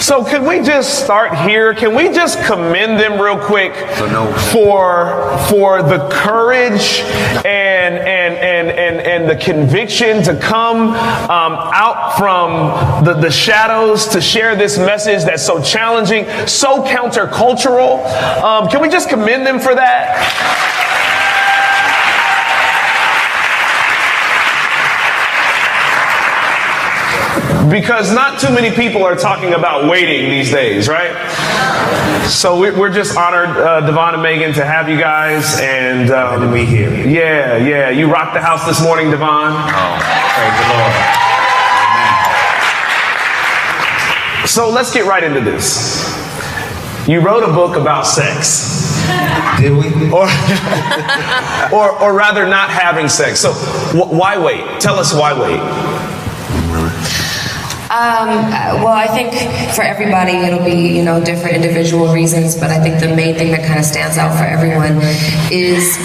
So can we just start here? Can we just commend them real quick for the courage and the conviction to come out from the shadows to share this message that's so challenging, so countercultural? Can we just commend them for that? Because not too many people are talking about waiting these days, right? So we're just honored, Devon and Megan, to have you guys. And we here. Yeah. You rocked the house this morning, Devon. Oh, praise the Lord. Amen. So let's get right into this. You wrote a book about sex. Did we? Or rather, not having sex. So why wait? Tell us why wait. Well, I think for everybody it'll be, different individual reasons, but I think the main thing that kind of stands out for everyone is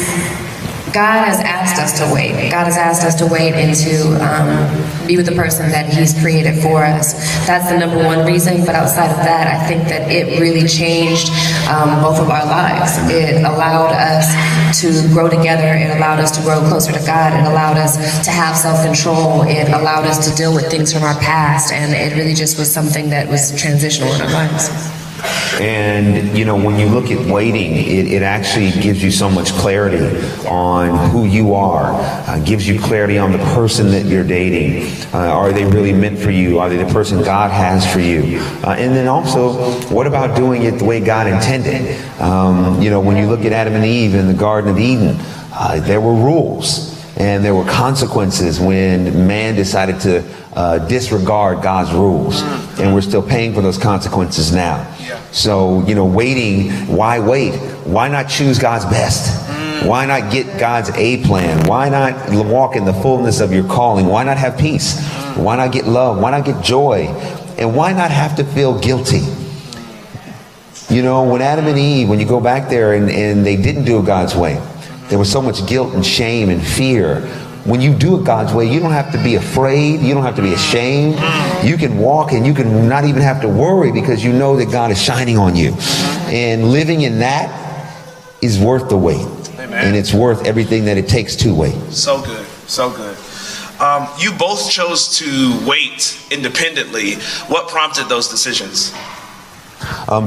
God has asked us to wait. God has asked us to wait and to be with the person that He's created for us. That's the number one reason, but outside of that, I think that it really changed both of our lives. It allowed us to grow together. It allowed us to grow closer to God. It allowed us to have self-control. It allowed us to deal with things from our past, and it really just was something that was transitional in our lives. And, when you look at waiting, it actually gives you so much clarity on who you are, gives you clarity on the person that you're dating. Are they really meant for you? Are they the person God has for you? And then also, what about doing it the way God intended? When you look at Adam and Eve in the Garden of Eden, there were rules and there were consequences when man decided to disregard God's rules. And we're still paying for those consequences now. So, waiting, why wait? Why not choose God's best? Why not get God's A plan? Why not walk in the fullness of your calling? Why not have peace? Why not get love? Why not get joy? And why not have to feel guilty? When Adam and Eve, when you go back there and they didn't do it God's way, there was so much guilt and shame and fear. When you do it God's way, you don't have to be afraid. You don't have to be ashamed. You can walk and you can not even have to worry because you know that God is shining on you. And living in that is worth the wait. Amen. And it's worth everything that it takes to wait. So good. So good. You both chose to wait independently. What prompted those decisions?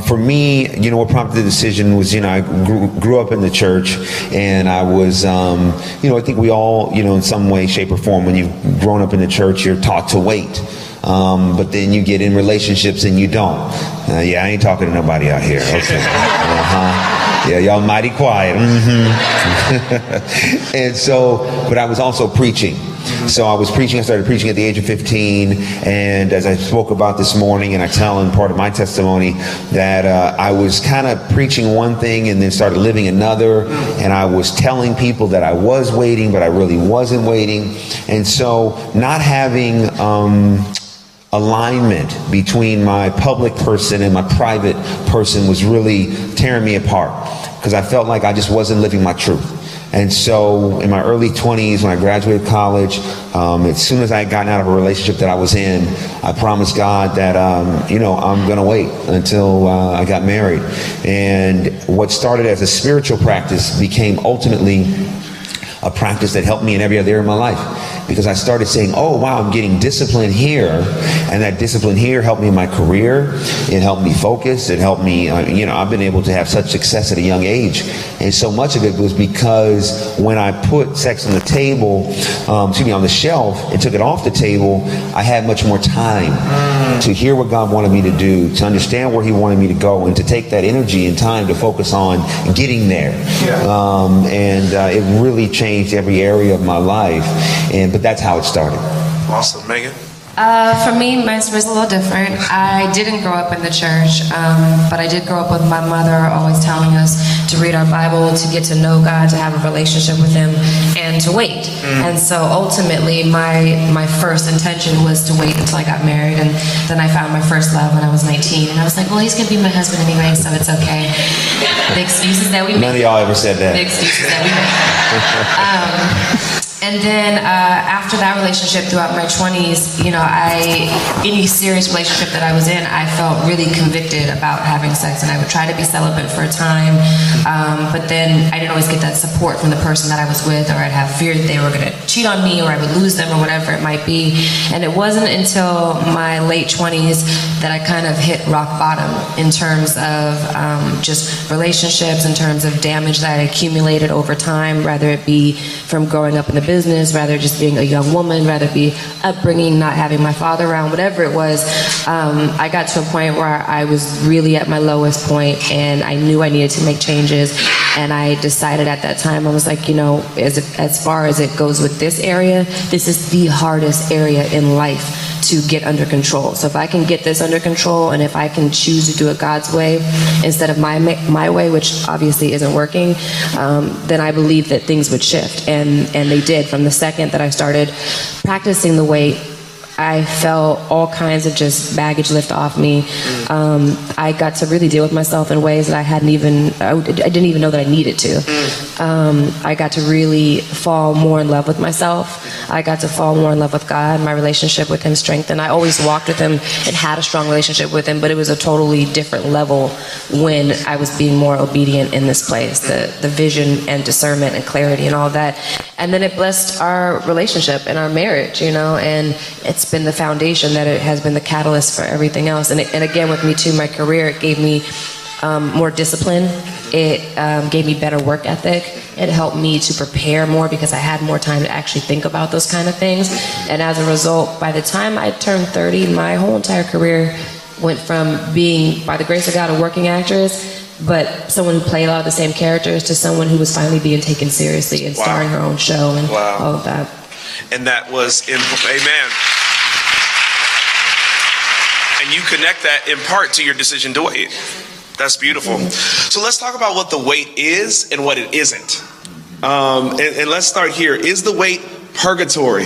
For me, what prompted the decision was, I grew up in the church, and I was, I think we all, in some way, shape, or form, when you've grown up in the church, you're taught to wait. But then you get in relationships and you don't. I ain't talking to nobody out here. Okay. Yeah, y'all mighty quiet. And so, but I was also preaching. So I started preaching at the age of 15, and as I spoke about this morning, and I tell in part of my testimony that I was kind of preaching one thing and then started living another, and I was telling people that I was waiting, but I really wasn't waiting. And so not having alignment between my public person and my private person was really tearing me apart, because I felt like I just wasn't living my truth. And so in my early 20s, when I graduated college, as soon as I had gotten out of a relationship that I was in, I promised God that, I'm going to wait until I got married. And what started as a spiritual practice became ultimately a practice that helped me in every other area of my life. Because I started saying, oh, wow, I'm getting discipline here. And that discipline here helped me in my career. It helped me focus. It helped me, I've been able to have such success at a young age. And so much of it was because when I put sex on the table, on the shelf, and took it off the table, I had much more time to hear what God wanted me to do, to understand where He wanted me to go, and to take that energy and time to focus on getting there. It really changed every area of my life. But that's how it started. Awesome. Megan? For me, mine was a little different. I didn't grow up in the church, but I did grow up with my mother always telling us to read our Bible, to get to know God, to have a relationship with Him, and to wait. And so ultimately, my first intention was to wait until I got married, and then I found my first love when I was 19, and I was like, well, he's going to be my husband anyway, so it's okay. The excuses that we make. None of y'all ever said that. The excuses that we make. And then after that relationship, throughout my 20s, any serious relationship that I was in, I felt really convicted about having sex, and I would try to be celibate for a time, but then I didn't always get that support from the person that I was with, or I'd have fear that they were going to cheat on me, or I would lose them, or whatever it might be. And it wasn't until my late 20s that I kind of hit rock bottom in terms of just relationships, in terms of damage that I accumulated over time, rather it be from growing up in the business, rather just being a young woman, rather be upbringing, not having my father around, whatever it was. I got to a point where I was really at my lowest point, and I knew I needed to make changes. And I decided at that time, I was like, as far as it goes with this area, this is the hardest area in life to get under control. So if I can get this under control, and if I can choose to do it God's way instead of my way, which obviously isn't working, then I believe that things would shift. And they did. From the second that I started practicing the weight, I felt all kinds of just baggage lift off me. I got to really deal with myself in ways that I didn't even know that I needed to. I got to really fall more in love with myself. I got to fall more in love with God. My relationship with Him strengthened. I always walked with Him and had a strong relationship with Him, but it was a totally different level when I was being more obedient in this place. The vision and discernment and clarity and all that. And then it blessed our relationship and our marriage, and it's been the foundation that it has been the catalyst for everything else. And again, with me too, my career, it gave me more discipline. It gave me better work ethic. It helped me to prepare more because I had more time to actually think about those kind of things. And as a result, by the time I turned 30, my whole entire career went from being, by the grace of God, a working actress, but someone who played a lot of the same characters, to someone who was finally being taken seriously and starring her own show and all of that. And that was, amen. And you connect that in part to your decision to wait. That's beautiful. So let's talk about what the wait is and what it isn't. And let's start here. Is the wait purgatory?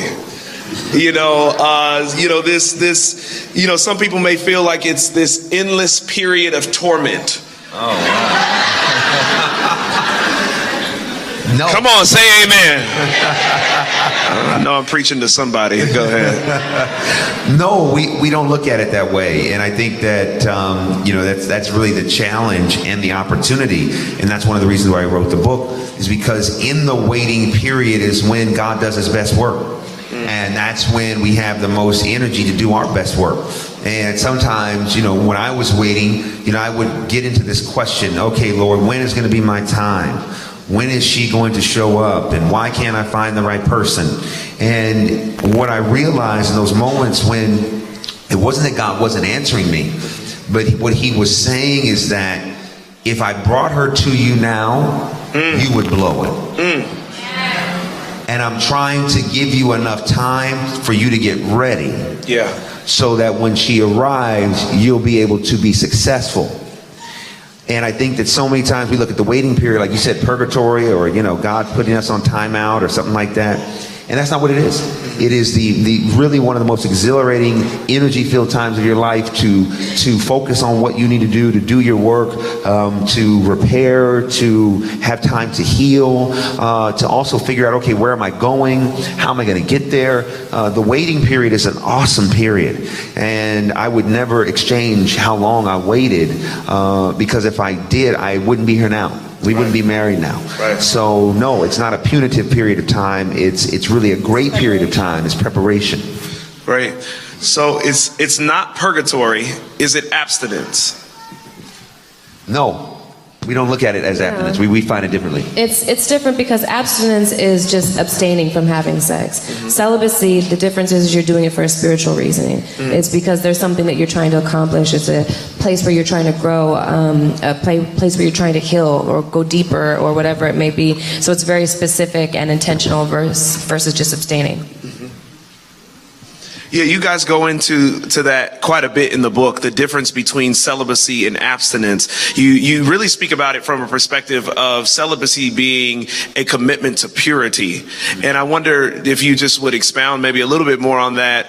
Some people may feel like it's this endless period of torment. Oh, wow. No. Come on, say amen. I know I'm preaching to somebody. Go ahead. No, we don't look at it that way. And I think that, that's really the challenge and the opportunity. And that's one of the reasons why I wrote the book, is because in the waiting period is when God does His best work. And that's when we have the most energy to do our best work. And sometimes, when I was waiting, I would get into this question, okay, Lord, when is going to be my time? When is she going to show up? And why can't I find the right person? And what I realized in those moments when it wasn't that God wasn't answering me, but what He was saying is that if I brought her to you now, you would blow it. And I'm trying to give you enough time for you to get ready. Yeah. So that when she arrives, you'll be able to be successful. And I think that so many times we look at the waiting period, like you said, purgatory, or, God putting us on timeout or something like that. And that's not what it is. It is the really one of the most exhilarating, energy-filled times of your life to focus on what you need to do your work, to repair, to have time to heal, to also figure out, okay, where am I going? How am I going to get there? The waiting period is an awesome period. And I would never exchange how long I waited, because if I did, I wouldn't be here now. We wouldn't be married now. Right. So no, it's not a punitive period of time. It's really a great period of time. It's preparation. Right. So it's not purgatory. Is it abstinence? No. We don't look at it as abstinence. We find it differently. It's different because abstinence is just abstaining from having sex. Celibacy, the difference is you're doing it for a spiritual reasoning. It's because there's something that you're trying to accomplish. It's a place where you're trying to grow, a place where you're trying to heal or go deeper or whatever it may be. So it's very specific and intentional versus just abstaining. Yeah, you guys go into that quite a bit in the book, the difference between celibacy and abstinence. You really speak about it from a perspective of celibacy being a commitment to purity. And I wonder if you just would expound maybe a little bit more on that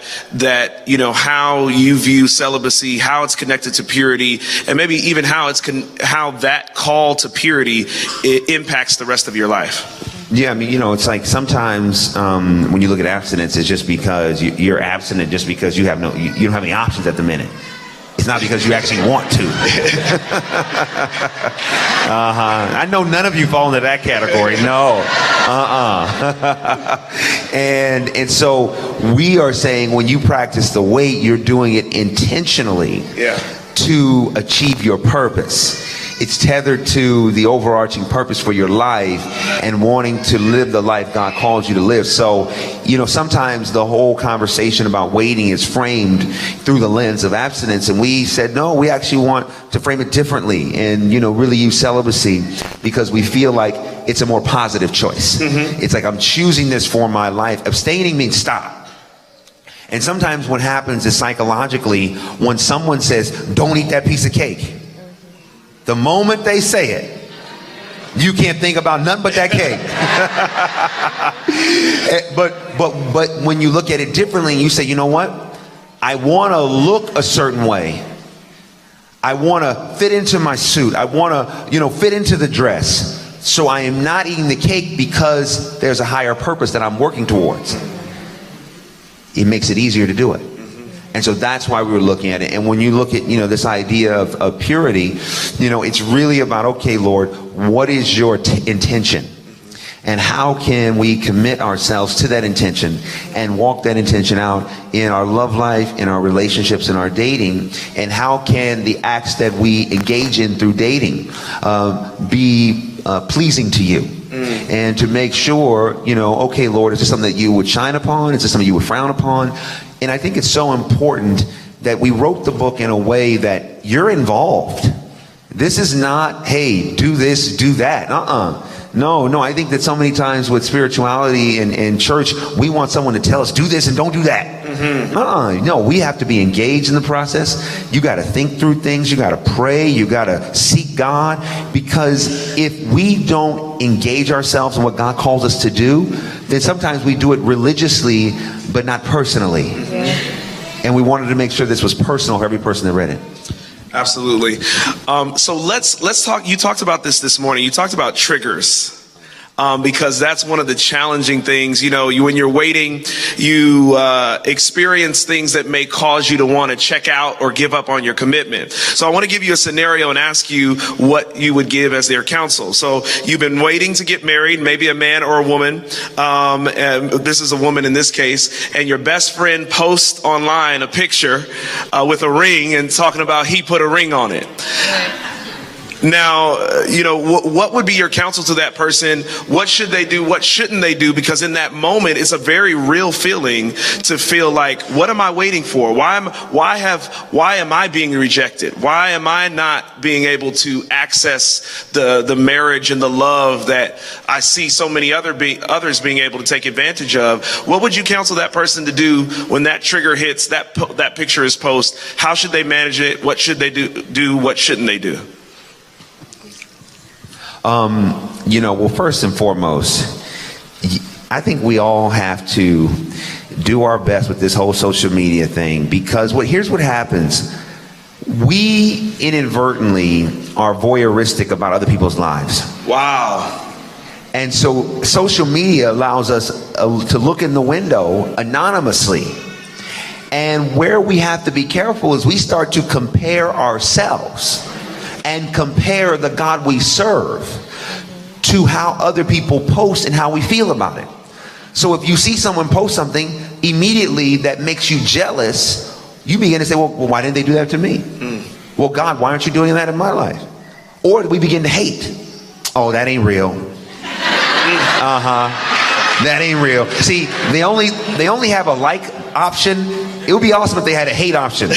how you view celibacy, how it's connected to purity, and maybe even how that call to purity impacts the rest of your life. Yeah, I mean, you know, it's like sometimes when you look at abstinence, it's just because you're abstinent just because you don't have any options at the minute. It's not because you actually want to. I know none of you fall into that category. No. And so we are saying when you practice the wait, you're doing it intentionally to achieve your purpose. It's tethered to the overarching purpose for your life and wanting to live the life God calls you to live. So, you know, sometimes the whole conversation about waiting is framed through the lens of abstinence. And we said, no, we actually want to frame it differently and, you know, really use celibacy because we feel like it's a more positive choice. It's like I'm choosing this for my life. Abstaining means stop. And sometimes what happens is psychologically, when someone says, don't eat that piece of cake, the moment they say it, you can't think about nothing but that cake. but when you look at it differently and you say, you know what? I want to look a certain way. I want to fit into my suit. I want to, you know, fit into the dress. So I am not eating the cake because there's a higher purpose that I'm working towards. It makes it easier to do it. And so that's why we were looking at it. And when you look at, you know, this idea of purity, you know, it's really about, okay, Lord, what is your intention? And how can we commit ourselves to that intention and walk that intention out in our love life, in our relationships, in our dating? And how can the acts that we engage in through dating be pleasing to you? And to make sure, you know, okay, Lord, is this something that you would shine upon? Is this something you would frown upon? And I think it's so important that we wrote the book in a way that you're involved. This is not, hey, do this, do that. No, I think that so many times with spirituality and church, we want someone to tell us, do this and don't do that. No, we have to be engaged in the process. You got to think through things. You got to pray. You got to seek God. Because if we don't engage ourselves in what God calls us to do, then sometimes we do it religiously, but not personally. And we wanted to make sure this was personal for every person that read it. Absolutely. So let's talk. You talked about this morning. You talked about triggers. Because that's one of the challenging things. You know, when you're waiting, you experience things that may cause you to want to check out or give up on your commitment. So I want to give you a scenario and ask you what you would give as their counsel. So you've been waiting to get married, maybe a man or a woman. And this is a woman in this case. And your best friend posts online a picture with a ring and talking about he put a ring on it. Now, you know, what would be your counsel to that person? What should they do? What shouldn't they do? Because in that moment, it's a very real feeling to feel like, what am I waiting for? Why am I being rejected? Why am I not being able to access the marriage and the love that I see so many others being able to take advantage of? What would you counsel that person to do when that trigger hits, that picture is posted? How should they manage it? What should they do? What shouldn't they do? You know, well, first and foremost, I think we all have to do our best with this whole social media thing, because here's what happens. We inadvertently are voyeuristic about other people's lives. Wow. And so social media allows us to look in the window anonymously. And where we have to be careful is we start to compare ourselves and compare the God we serve to how other people post and how we feel about it. So if you see someone post something immediately that makes you jealous, you begin to say, well, why didn't they do that to me? Well, God, why aren't you doing that in my life? Or we begin to hate. Oh, that ain't real. That ain't real. See, they only have a like option. It would be awesome if they had a hate option.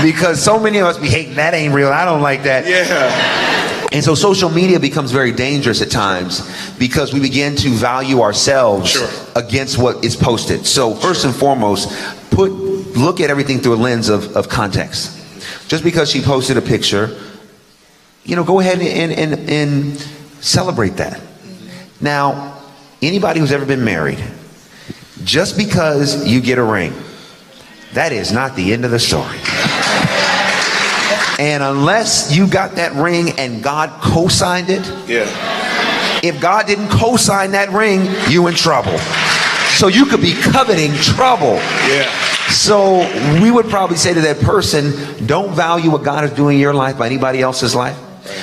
Because so many of us be hating, that ain't real, I don't like that. Yeah. And so social media becomes very dangerous at times because we begin to value ourselves against what is posted. So first and foremost, look at everything through a lens of context. Just because she posted a picture, you know, go ahead and celebrate that. Now, anybody who's ever been married, just because you get a ring, that is not the end of the story. And unless you got that ring and God co-signed it, If God didn't co-sign that ring, you in trouble. So you could be coveting trouble. Yeah. So we would probably say to that person, don't value what God is doing in your life by anybody else's life,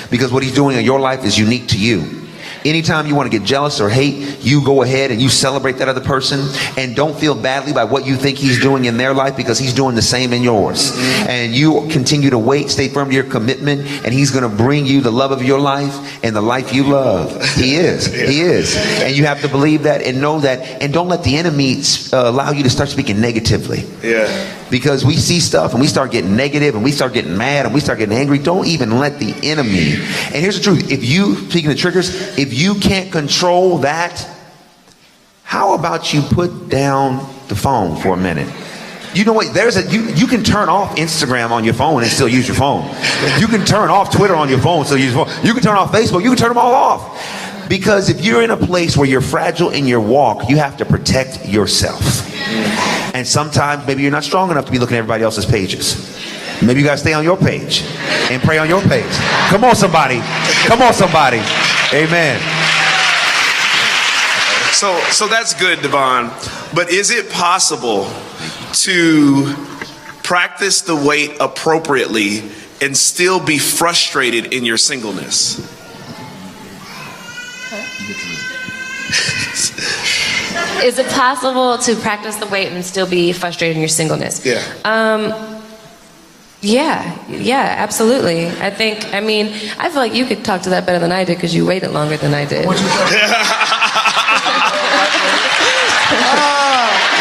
because what he's doing in your life is unique to you. Anytime you want to get jealous or hate, you go ahead and you celebrate that other person, and don't feel badly by what you think he's doing in their life, because he's doing the same in yours. And you continue to wait, stay firm to your commitment, and he's going to bring you the love of your life and the life you love. He is. He is. And you have to believe that and know that, and don't let the enemy allow you to start speaking negatively. Yeah. Because we see stuff and we start getting negative and we start getting mad and we start getting angry. Don't even let the enemy. And here's the truth. If you, speaking of triggers, if you can't control that, how about you put down the phone for a minute? You know what? You can turn off Instagram on your phone and still use your phone. You can turn off Twitter on your phone and still use your phone. You can turn off Facebook. You can turn them all off. Because if you're in a place where you're fragile in your walk, you have to protect yourself. And sometimes maybe you're not strong enough to be looking at everybody else's pages. Maybe you got to stay on your page and pray on your page. Come on, somebody. Come on, somebody. Amen. So that's good, Devon. But is it possible to practice the wait appropriately and still be frustrated in your singleness? Is it possible to practice the wait and still be frustrated in your singleness? Yeah. Yeah, absolutely. I feel like you could talk to that better than I did because you waited longer than I did.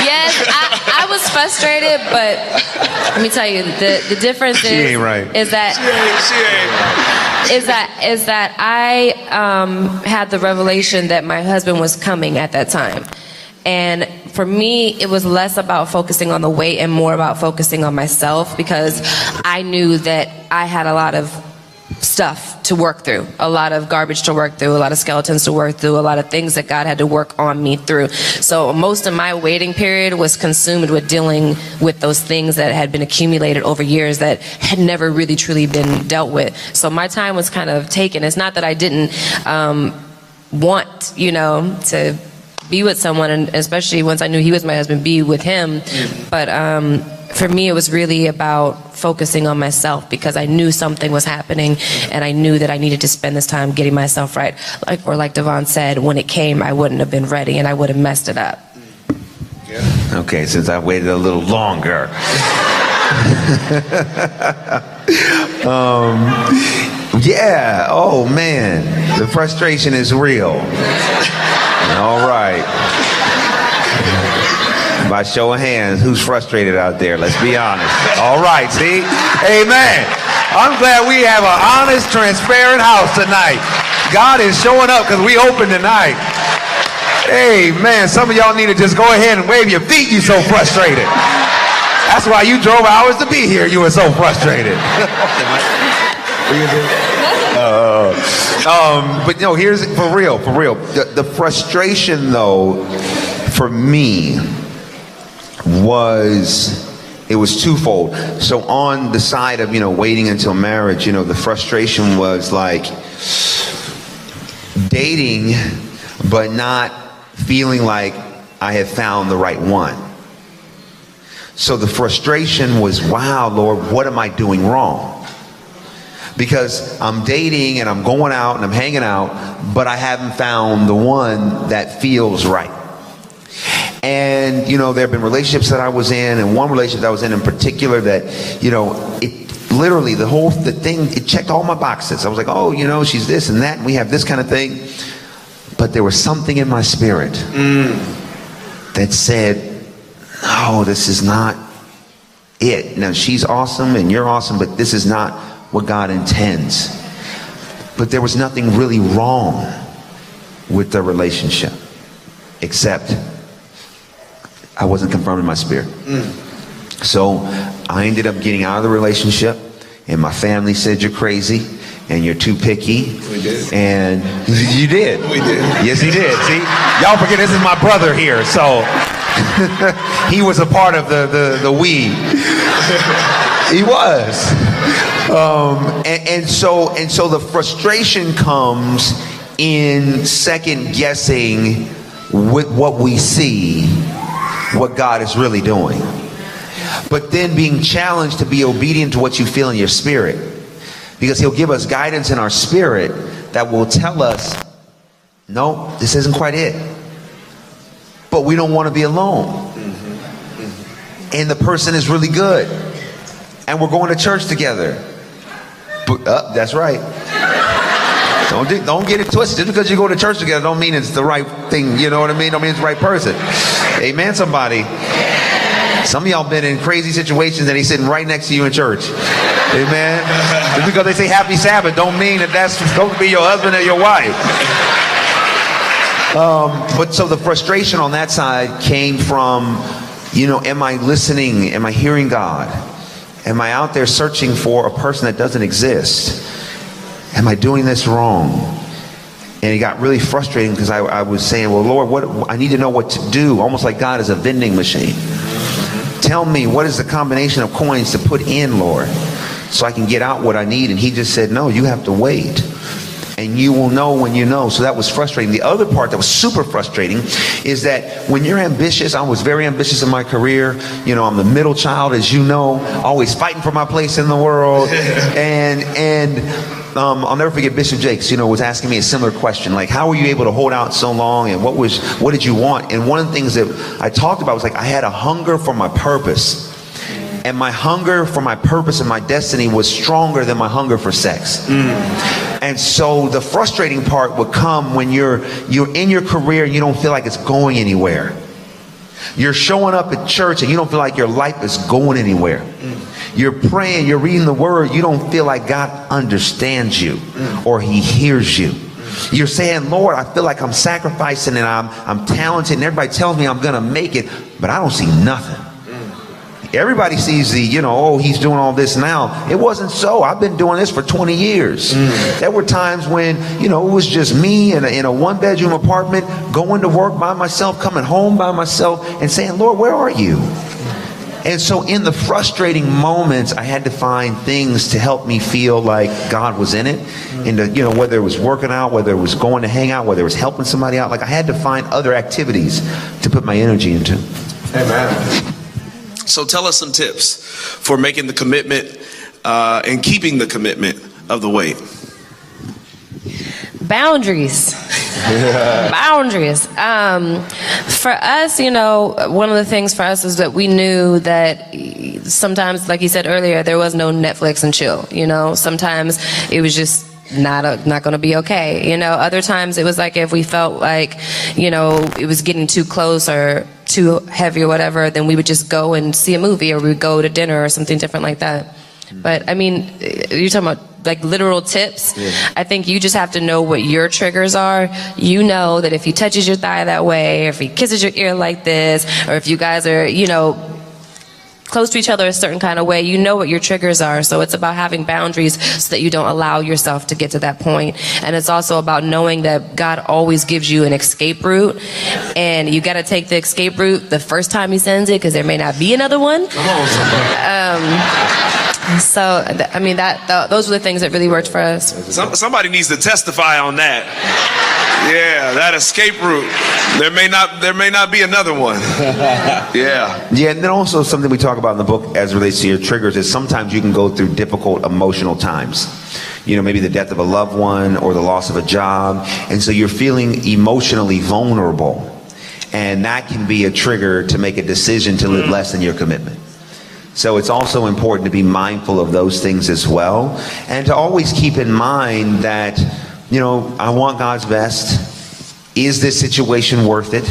Yes, I was frustrated, but let me tell you, the difference She ain't right. is that I had the revelation that my husband was coming at that time. And for me, it was less about focusing on the wait and more about focusing on myself, because I knew that I had a lot of stuff to work through, a lot of garbage to work through, a lot of skeletons to work through, a lot of things that God had to work on me through. So most of my waiting period was consumed with dealing with those things that had been accumulated over years that had never really truly been dealt with. So my time was kind of taken. It's not that I didn't want, to be with someone, and especially once I knew he was my husband, be with him. But for me, it was really about focusing on myself, because I knew something was happening, and I knew that I needed to spend this time getting myself right. Like Devon said, when it came, I wouldn't have been ready, and I would have messed it up. Yeah. Okay, since I waited a little longer. Yeah, oh man, the frustration is real. All right. By show of hands, who's frustrated out there? Let's be honest. All right, see? Amen. I'm glad we have an honest, transparent house tonight. God is showing up because we open tonight. Amen. Some of y'all need to just go ahead and wave your feet. You so frustrated. That's why you drove hours to be here. You were so frustrated. But no, here's for real. The frustration, though, for me was twofold. So on the side of waiting until marriage, the frustration was like dating, but not feeling like I had found the right one. So the frustration was, wow, Lord, what am I doing wrong? Because I'm dating and I'm going out and I'm hanging out, but I haven't found the one that feels right. And, there have been relationships that I was in, and one relationship that I was in particular that, it literally, the thing, it checked all my boxes. I was like, oh, she's this and that, and we have this kind of thing. But there was something in my spirit that said, no, this is not it. Now, she's awesome and you're awesome, but this is not what God intends. But there was nothing really wrong with the relationship, except I wasn't confirmed in my spirit. So I ended up getting out of the relationship, and my family said, you're crazy and you're too picky. We did. And you did. We did. Yes, he did. See, y'all forget this is my brother here, so he was a part of the we. He was. And so the frustration comes in second guessing with what we see, what God is really doing. But then being challenged to be obedient to what you feel in your spirit. Because he'll give us guidance in our spirit that will tell us, no, this isn't quite it. But we don't want to be alone. And the person is really good. And we're going to church together. But, that's right. Don't get it twisted. Just because you go to church together don't mean it's the right thing. You know what I mean? Don't mean it's the right person. Amen, somebody. Some of y'all been in crazy situations and he's sitting right next to you in church. Amen. Just because they say happy Sabbath don't mean that that's supposed to be your husband or your wife. But so the frustration on that side came from, am I listening? Am I hearing God? Am I out there searching for a person that doesn't exist? Am I doing this wrong? And it got really frustrating because I was saying, well, Lord, I need to know what to do. Almost like God is a vending machine. Tell me, what is the combination of coins to put in, Lord, so I can get out what I need? And he just said, no, you have to wait. And you will know when you know. So that was frustrating. The other part that was super frustrating is that when you're ambitious, I was very ambitious in my career. I'm the middle child, as you know, always fighting for my place in the world. And I'll never forget Bishop Jakes, was asking me a similar question, like, how were you able to hold out so long, and what did you want? And one of the things that I talked about was like, I had a hunger for my purpose. And my hunger for my purpose and my destiny was stronger than my hunger for sex. And so the frustrating part would come when you're in your career and you don't feel like it's going anywhere. You're showing up at church and you don't feel like your life is going anywhere. You're praying, you're reading the word, you don't feel like God understands you or he hears you. You're saying, Lord, I feel like I'm sacrificing and I'm talented and everybody tells me I'm going to make it, but I don't see nothing. Everybody sees he's doing all this now. It wasn't so. I've been doing this for 20 years. There were times when, it was just me in a one-bedroom apartment, going to work by myself, coming home by myself, and saying, Lord, where are you? And so in the frustrating moments, I had to find things to help me feel like God was in it. And whether it was working out, whether it was going to hang out, whether it was helping somebody out, like I had to find other activities to put my energy into. Amen. So tell us some tips for making the commitment and keeping the commitment of the wait. Boundaries. Boundaries. For us, one of the things for us is that we knew that sometimes, like you said earlier, there was no Netflix and chill. Sometimes it was just not going to be okay. Other times it was like if we felt like, it was getting too close or too heavy or whatever, then we would just go and see a movie or we would go to dinner or something different like that. But I mean, you're talking about like literal tips. Yeah. I think you just have to know what your triggers are. You know that if he touches your thigh that way, or if he kisses your ear like this, or if you guys are, close to each other a certain kind of way, you know what your triggers are. So it's about having boundaries so that you don't allow yourself to get to that point. And it's also about knowing that God always gives you an escape route, and you got to take the escape route the first time he sends it, because there may not be another one. So I mean, those were the things that really worked for us. Somebody needs to testify on that. Yeah, that escape route. There may not be another one. Yeah. Yeah, and then also something we talk about in the book as it relates to your triggers is sometimes you can go through difficult emotional times. Maybe the death of a loved one or the loss of a job. And so you're feeling emotionally vulnerable. And that can be a trigger to make a decision to live less than your commitment. So it's also important to be mindful of those things as well. And to always keep in mind that, I want God's best. Is this situation worth it?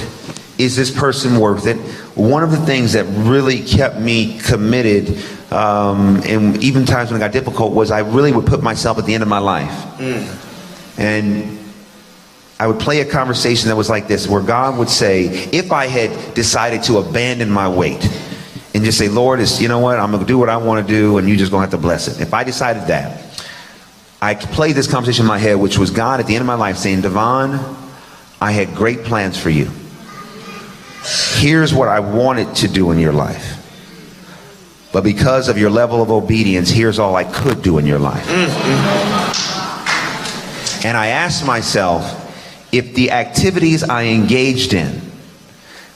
Is this person worth it? One of the things that really kept me committed, and even times when it got difficult, was I really would put myself at the end of my life. And I would play a conversation that was like this, where God would say, if I had decided to abandon my weight and just say, Lord, I'm going to do what I want to do, and you just going to have to bless it. If I decided that, I played this conversation in my head, which was God at the end of my life saying, Devon, I had great plans for you. Here's what I wanted to do in your life. But because of your level of obedience, here's all I could do in your life. And I asked myself, if the activities I engaged in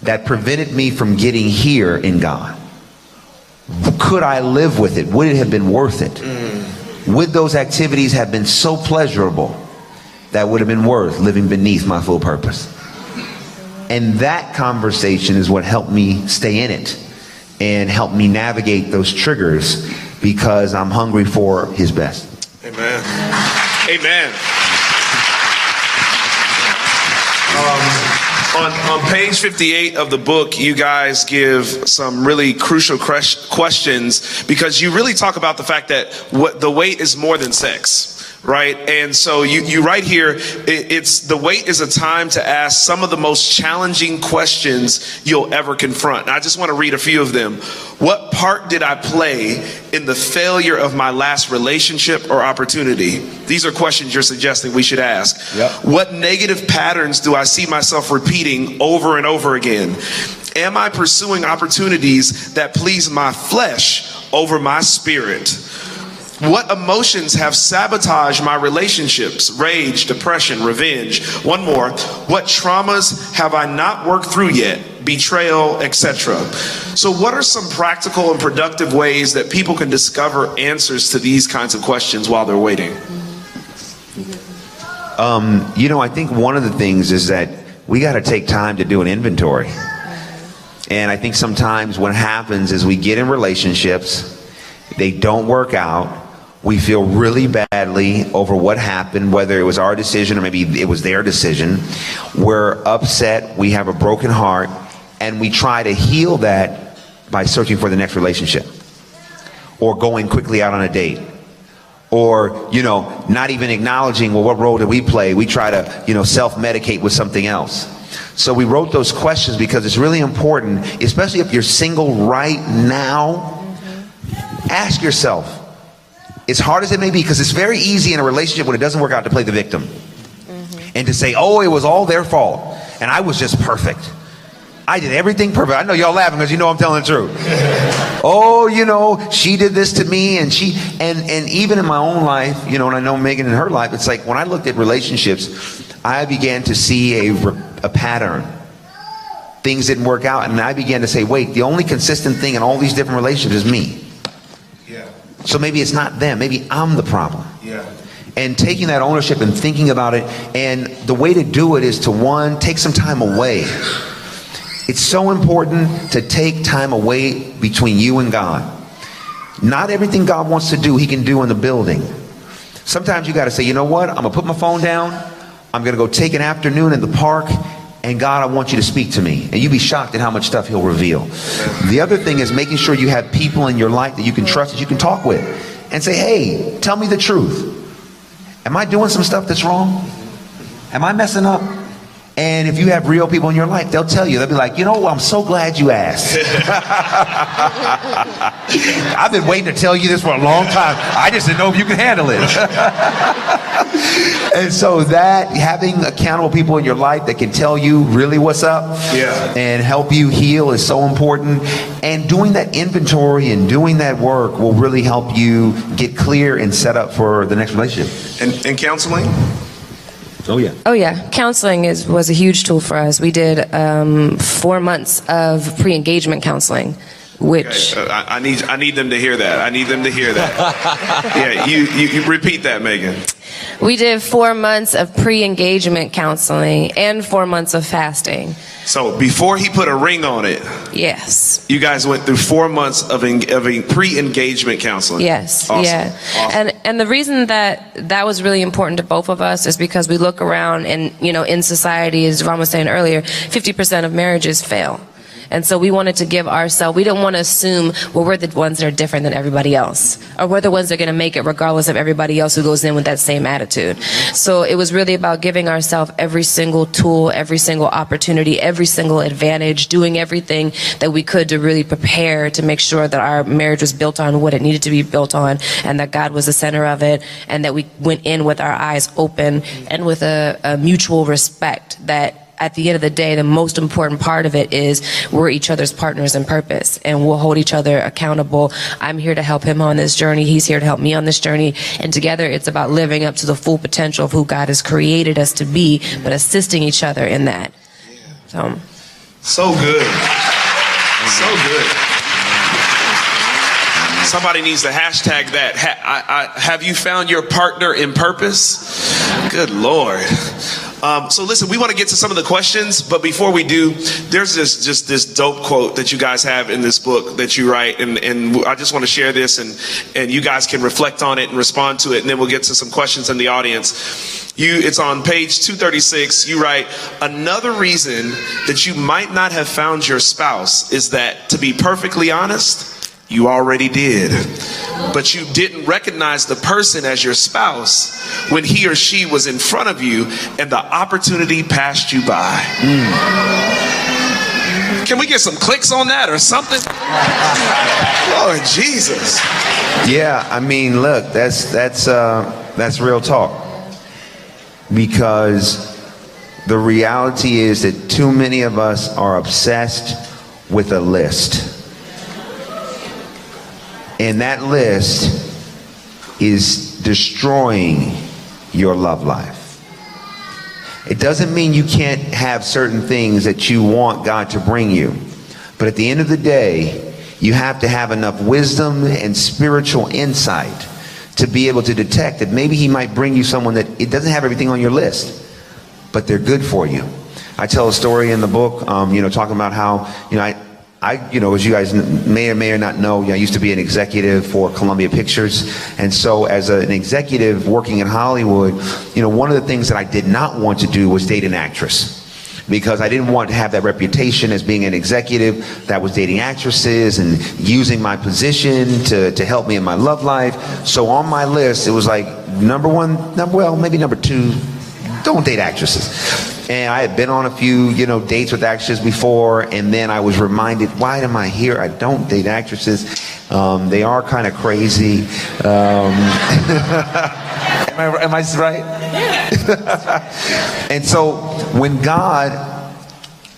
that prevented me from getting here in God, could I live with it? Would it have been worth it? Would those activities have been so pleasurable that would have been worth living beneath my full purpose? And that conversation is what helped me stay in it and helped me navigate those triggers, because I'm hungry for his best. Amen. Amen. On page 58 of the book, you guys give some really crucial questions, because you really talk about the fact that the wait is more than sex. Right? And so you write here, it's the wait is a time to ask some of the most challenging questions you'll ever confront. And I just want to read a few of them. What part did I play in the failure of my last relationship or opportunity? These are questions you're suggesting we should ask. Yep. What negative patterns do I see myself repeating over and over again? Am I pursuing opportunities that please my flesh over my spirit? What emotions have sabotaged my relationships? Rage, depression, revenge. One more. What traumas have I not worked through yet? Betrayal, etc. So what are some practical and productive ways that people can discover answers to these kinds of questions while they're waiting? I think one of the things is that we got to take time to do an inventory. And I think sometimes what happens is we get in relationships, they don't work out. We feel really badly over what happened, whether it was our decision or maybe it was their decision. We're upset, we have a broken heart, and we try to heal that by searching for the next relationship, or going quickly out on a date, or, not even acknowledging, well, what role did we play? We try to, self-medicate with something else. So we wrote those questions because it's really important, especially if you're single right now. Ask yourself, as hard as it may be, because it's very easy in a relationship when it doesn't work out to play the victim. And to say, oh, it was all their fault and I was just perfect. I did everything perfect. I know y'all laughing because I'm telling the truth. Oh, she did this to me, and and even in my own life, and I know Megan in her life, it's like when I looked at relationships, I began to see a pattern. Things didn't work out, and I began to say, wait, the only consistent thing in all these different relationships is me. So maybe it's not them. Maybe I'm the problem. Yeah. And taking that ownership and thinking about it, and the way to do it is to, one, take some time away. It's so important to take time away between you and God. Not everything God wants to do, he can do in the building. Sometimes you got to say, you know what? I'm going to put my phone down. I'm going to go take an afternoon in the park. And God, I want you to speak to me. And you'd be shocked at how much stuff he'll reveal. The other thing is making sure you have people in your life that you can trust, that you can talk with. And say, hey, tell me the truth. Am I doing some stuff that's wrong? Am I messing up? And if you have real people in your life, they'll tell you. They'll be like, I'm so glad you asked. I've been waiting to tell you this for a long time. I just didn't know if you could handle it. And so that, having accountable people in your life that can tell you really what's up and help you heal is so important. And doing that inventory and doing that work will really help you get clear and set up for the next relationship. And counseling? Oh yeah. Counseling was a huge tool for us. We did 4 months of pre-engagement counseling, which I need them to hear that. I need them to hear that. Yeah, you repeat that, Megan. We did 4 months of pre-engagement counseling and 4 months of fasting. So before he put a ring on it, yes, you guys went through 4 months of pre-engagement counseling. Yes, awesome. Yeah, awesome. And the reason that was really important to both of us is because we look around and in society, as Ron was saying earlier, 50% of marriages fail. And so we wanted to give ourselves, we didn't want to assume, well, we're the ones that are different than everybody else. Or we're the ones that are going to make it regardless of everybody else who goes in with that same attitude. So it was really about giving ourselves every single tool, every single opportunity, every single advantage, doing everything that we could to really prepare to make sure that our marriage was built on what it needed to be built on, and that God was the center of it, and that we went in with our eyes open and with a mutual respect that at the end of the day, the most important part of it is we're each other's partners in purpose, and we'll hold each other accountable. I'm here to help him on this journey. He's here to help me on this journey. And together it's about living up to the full potential of who God has created us to be, but assisting each other in that. So good. So good. Somebody needs to hashtag that. Have you found your partner in purpose? Good Lord. So listen, we want to get to some of the questions, but before we do, there's just this dope quote that you guys have in this book that you write, and I just want to share this, and you guys can reflect on it and respond to it, and then we'll get to some questions in the audience. It's on page 236. You write, another reason that you might not have found your spouse is that, to be perfectly honest, you already did, but you didn't recognize the person as your spouse when he or she was in front of you and the opportunity passed you by. Can we get some clicks on that or something? Lord Jesus. Yeah, I mean, look, that's real talk, because the reality is that too many of us are obsessed with a list. And that list is destroying your love life. It doesn't mean you can't have certain things that you want God to bring you. But at the end of the day, you have to have enough wisdom and spiritual insight to be able to detect that maybe he might bring you someone that it doesn't have everything on your list, but they're good for you. I tell a story in the book, talking about how, as you guys may or may not know, I used to be an executive for Columbia Pictures. And so as an executive working in Hollywood, one of the things that I did not want to do was date an actress, because I didn't want to have that reputation as being an executive that was dating actresses and using my position to help me in my love life. So on my list, it was like maybe number 2, don't date actresses. And I had been on a few, dates with actresses before, and then I was reminded, why am I here? I don't date actresses. They are kind of crazy. Am I right? And so when God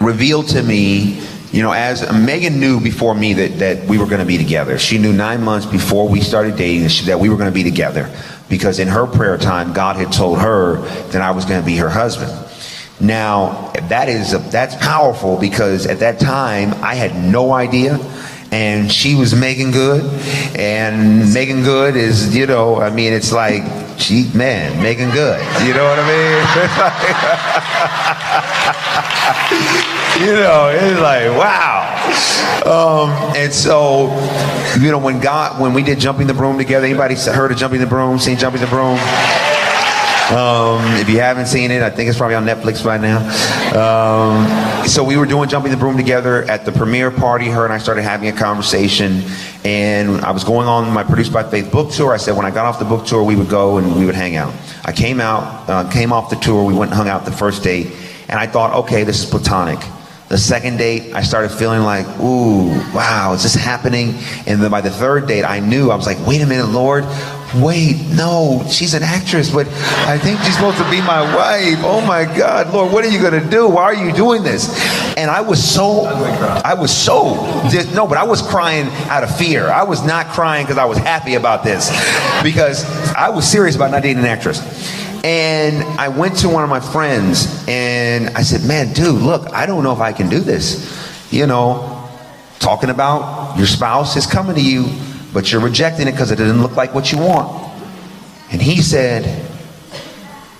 revealed to me, as Megan knew before me that we were going to be together. She knew 9 months before we started dating that we were going to be together, because in her prayer time, God had told her that I was going to be her husband. Now, that's powerful, because at that time, I had no idea. And she was Megan Good. And Megan Good is, it's like, Megan Good. You know what I mean? It's like, wow. And so, when we did Jumping the Broom together, anybody heard of Jumping the Broom, seen Jumping the Broom? If you haven't seen it, I think it's probably on Netflix by now. So we were doing Jumping the Broom together at the premiere party. Her and I started having a conversation, and I was going on my Produced by Faith book tour. I said when I got off the book tour, we would go and we would hang out. I came off the tour, we went and hung out the first date, and I thought, okay, this is platonic. The second date, I started feeling like, ooh, wow, is this happening? And then by the third date, I was like, wait a minute, Lord. Wait, no, she's an actress, but I think she's supposed to be my wife. Oh my God, Lord, what are you going to do? Why are you doing this? And I was crying out of fear. I was not crying because I was happy about this, because I was serious about not dating an actress. And I went to one of my friends and I said, man, dude, look, I don't know if I can do this. Talking about your spouse is coming to you, but you're rejecting it because it doesn't look like what you want. And he said,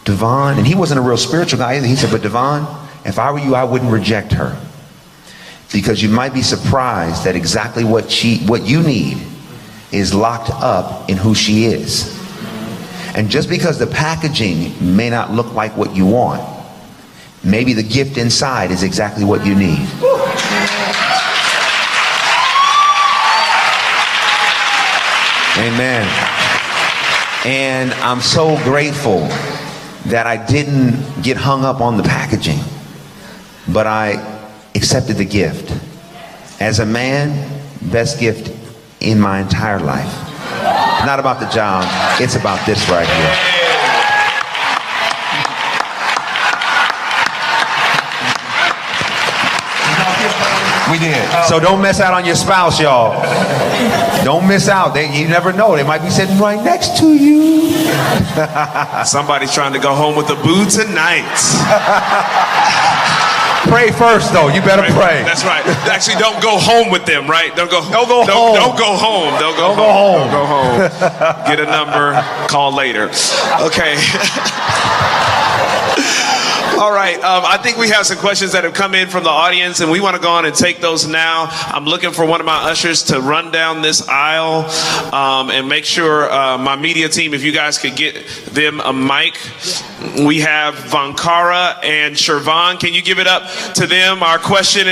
Devon, and he wasn't a real spiritual guy either. He said, but Devon, if I were you, I wouldn't reject her, because you might be surprised that exactly what you need is locked up in who she is. And just because the packaging may not look like what you want, maybe the gift inside is exactly what you need. Amen. And I'm so grateful that I didn't get hung up on the packaging, but I accepted the gift. As a man, best gift in my entire life. Not about the job, it's about this right here. We did. So don't miss out on your spouse, y'all. Don't miss out. You never know. They might be sitting right next to you. Somebody's trying to go home with a boo tonight. Pray first, though. You better pray. That's right. Actually, don't go home with them, right? Don't go home. Don't go home. Don't go home. Get a number. Call later. Okay. All right, I think we have some questions that have come in from the audience, and we want to go on and take those now. I'm looking for one of my ushers to run down this aisle and make sure my media team, if you guys could get them a mic. We have Vankara and Shervan. Can you give it up to them? Our question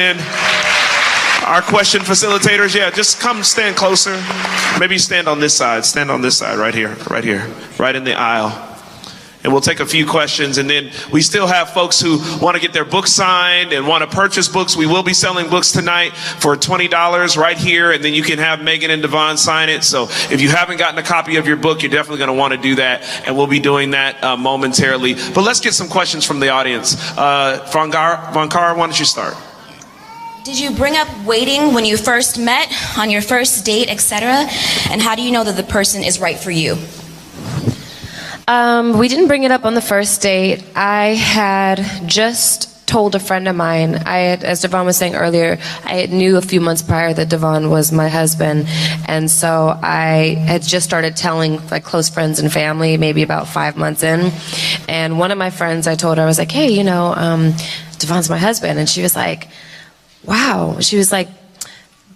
facilitators. Yeah, just come stand closer. Maybe stand on this side. Stand on this side right here, right in the aisle. And we'll take a few questions, and then we still have folks who want to get their books signed and want to purchase books. We will be selling books tonight for $20 right here, and then you can have Megan and Devon sign it. So if you haven't gotten a copy of your book, you're definitely going to want to do that, and we'll be doing that momentarily. But let's get some questions from the audience. Vankara, why don't you start? Did you bring up waiting when you first met, on your first date, etc.? And how do you know that the person is right for you? We didn't bring it up on the first date. I had just told a friend of mine, as Devon was saying earlier, I knew a few months prior that Devon was my husband, and so I had just started telling like close friends and family, maybe about 5 months in, and one of my friends, I told her, I was like, hey, Devon's my husband, and she was like, wow. She was like,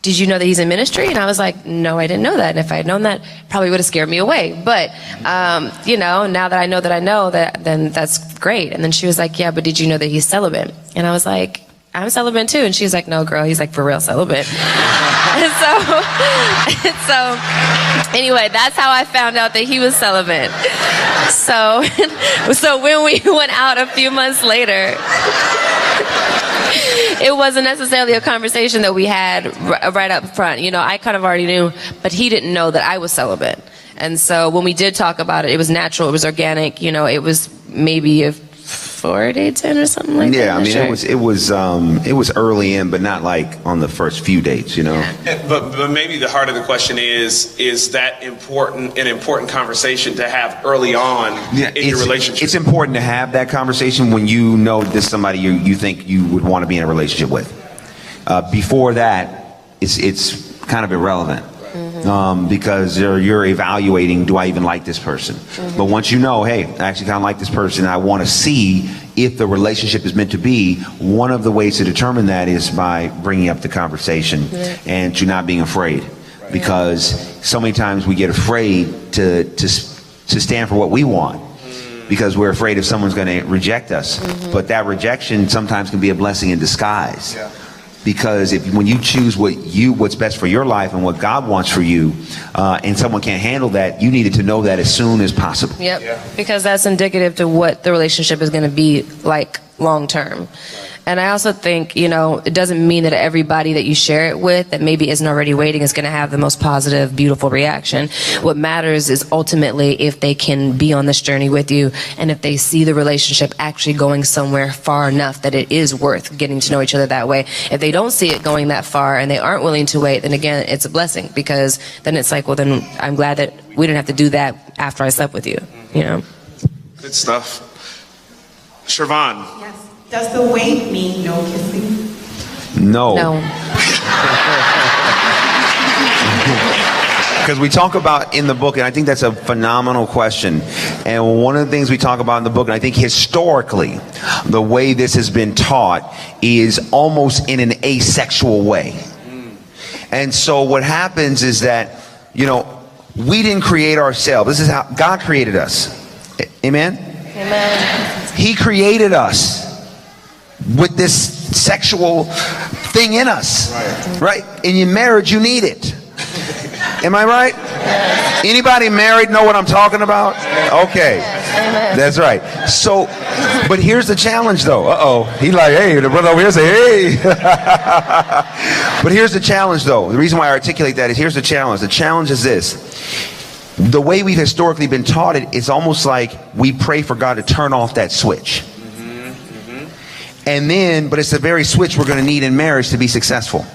did you know that he's in ministry? And I was like, no, I didn't know that. And if I had known that, probably would have scared me away. But, now that I know that, then that's great. And then she was like, yeah, but did you know that he's celibate? And I was like, I'm celibate too. And she was like, no, girl, he's like for real celibate. and so anyway, that's how I found out that he was celibate. So when we went out a few months later, it wasn't necessarily a conversation that we had right up front. I kind of already knew, but he didn't know that I was celibate. And so when we did talk about it, it was natural, it was organic. It was maybe a 4 dates in or something like that. Yeah, I mean, sure. it was early in, but not like on the first few dates, Yeah. But maybe the heart of the question is that an important conversation to have early on in your relationship? It's important to have that conversation when you know this is somebody you think you would want to be in a relationship with. Before that, it's kind of irrelevant. Because you're evaluating, do I even like this person? But once you know, hey, I actually kind of like this person, I want to see if the relationship is meant to be, one of the ways to determine that is by bringing up the conversation and to not being afraid. Because so many times we get afraid to stand for what we want. Because we're afraid if someone's going to reject us. But that rejection sometimes can be a blessing in disguise. Yeah. Because when you choose what's best for your life and what God wants for you, and someone can't handle that, you needed to know that as soon as possible. Yep. Yeah. Because that's indicative to what the relationship is going to be like long term. And I also think, it doesn't mean that everybody that you share it with that maybe isn't already waiting is going to have the most positive, beautiful reaction. What matters is ultimately if they can be on this journey with you and if they see the relationship actually going somewhere far enough that it is worth getting to know each other that way. If they don't see it going that far and they aren't willing to wait, then again, it's a blessing, because then it's like, well, then I'm glad that we didn't have to do that after I slept with you, Good stuff. Shervan. Yes. Does the wait mean no kissing? No. Because we talk about in the book, and I think that's a phenomenal question. And one of the things we talk about in the book, and I think historically, the way this has been taught is almost in an asexual way. And so what happens is that, we didn't create ourselves. This is how God created us. Amen? Amen. He created us with this sexual thing in us, right? In your marriage, you need it. Am I right? Yes. Anybody married know what I'm talking about? Okay, that's right. So, but here's the challenge, though. He like, hey, the brother over here say, hey. But here's the challenge, though. The reason why I articulate that is here's the challenge. The challenge is this. The way we've historically been taught it, it's almost like we pray for God to turn off that switch. And then, but it's the very switch we're going to need in marriage to be successful.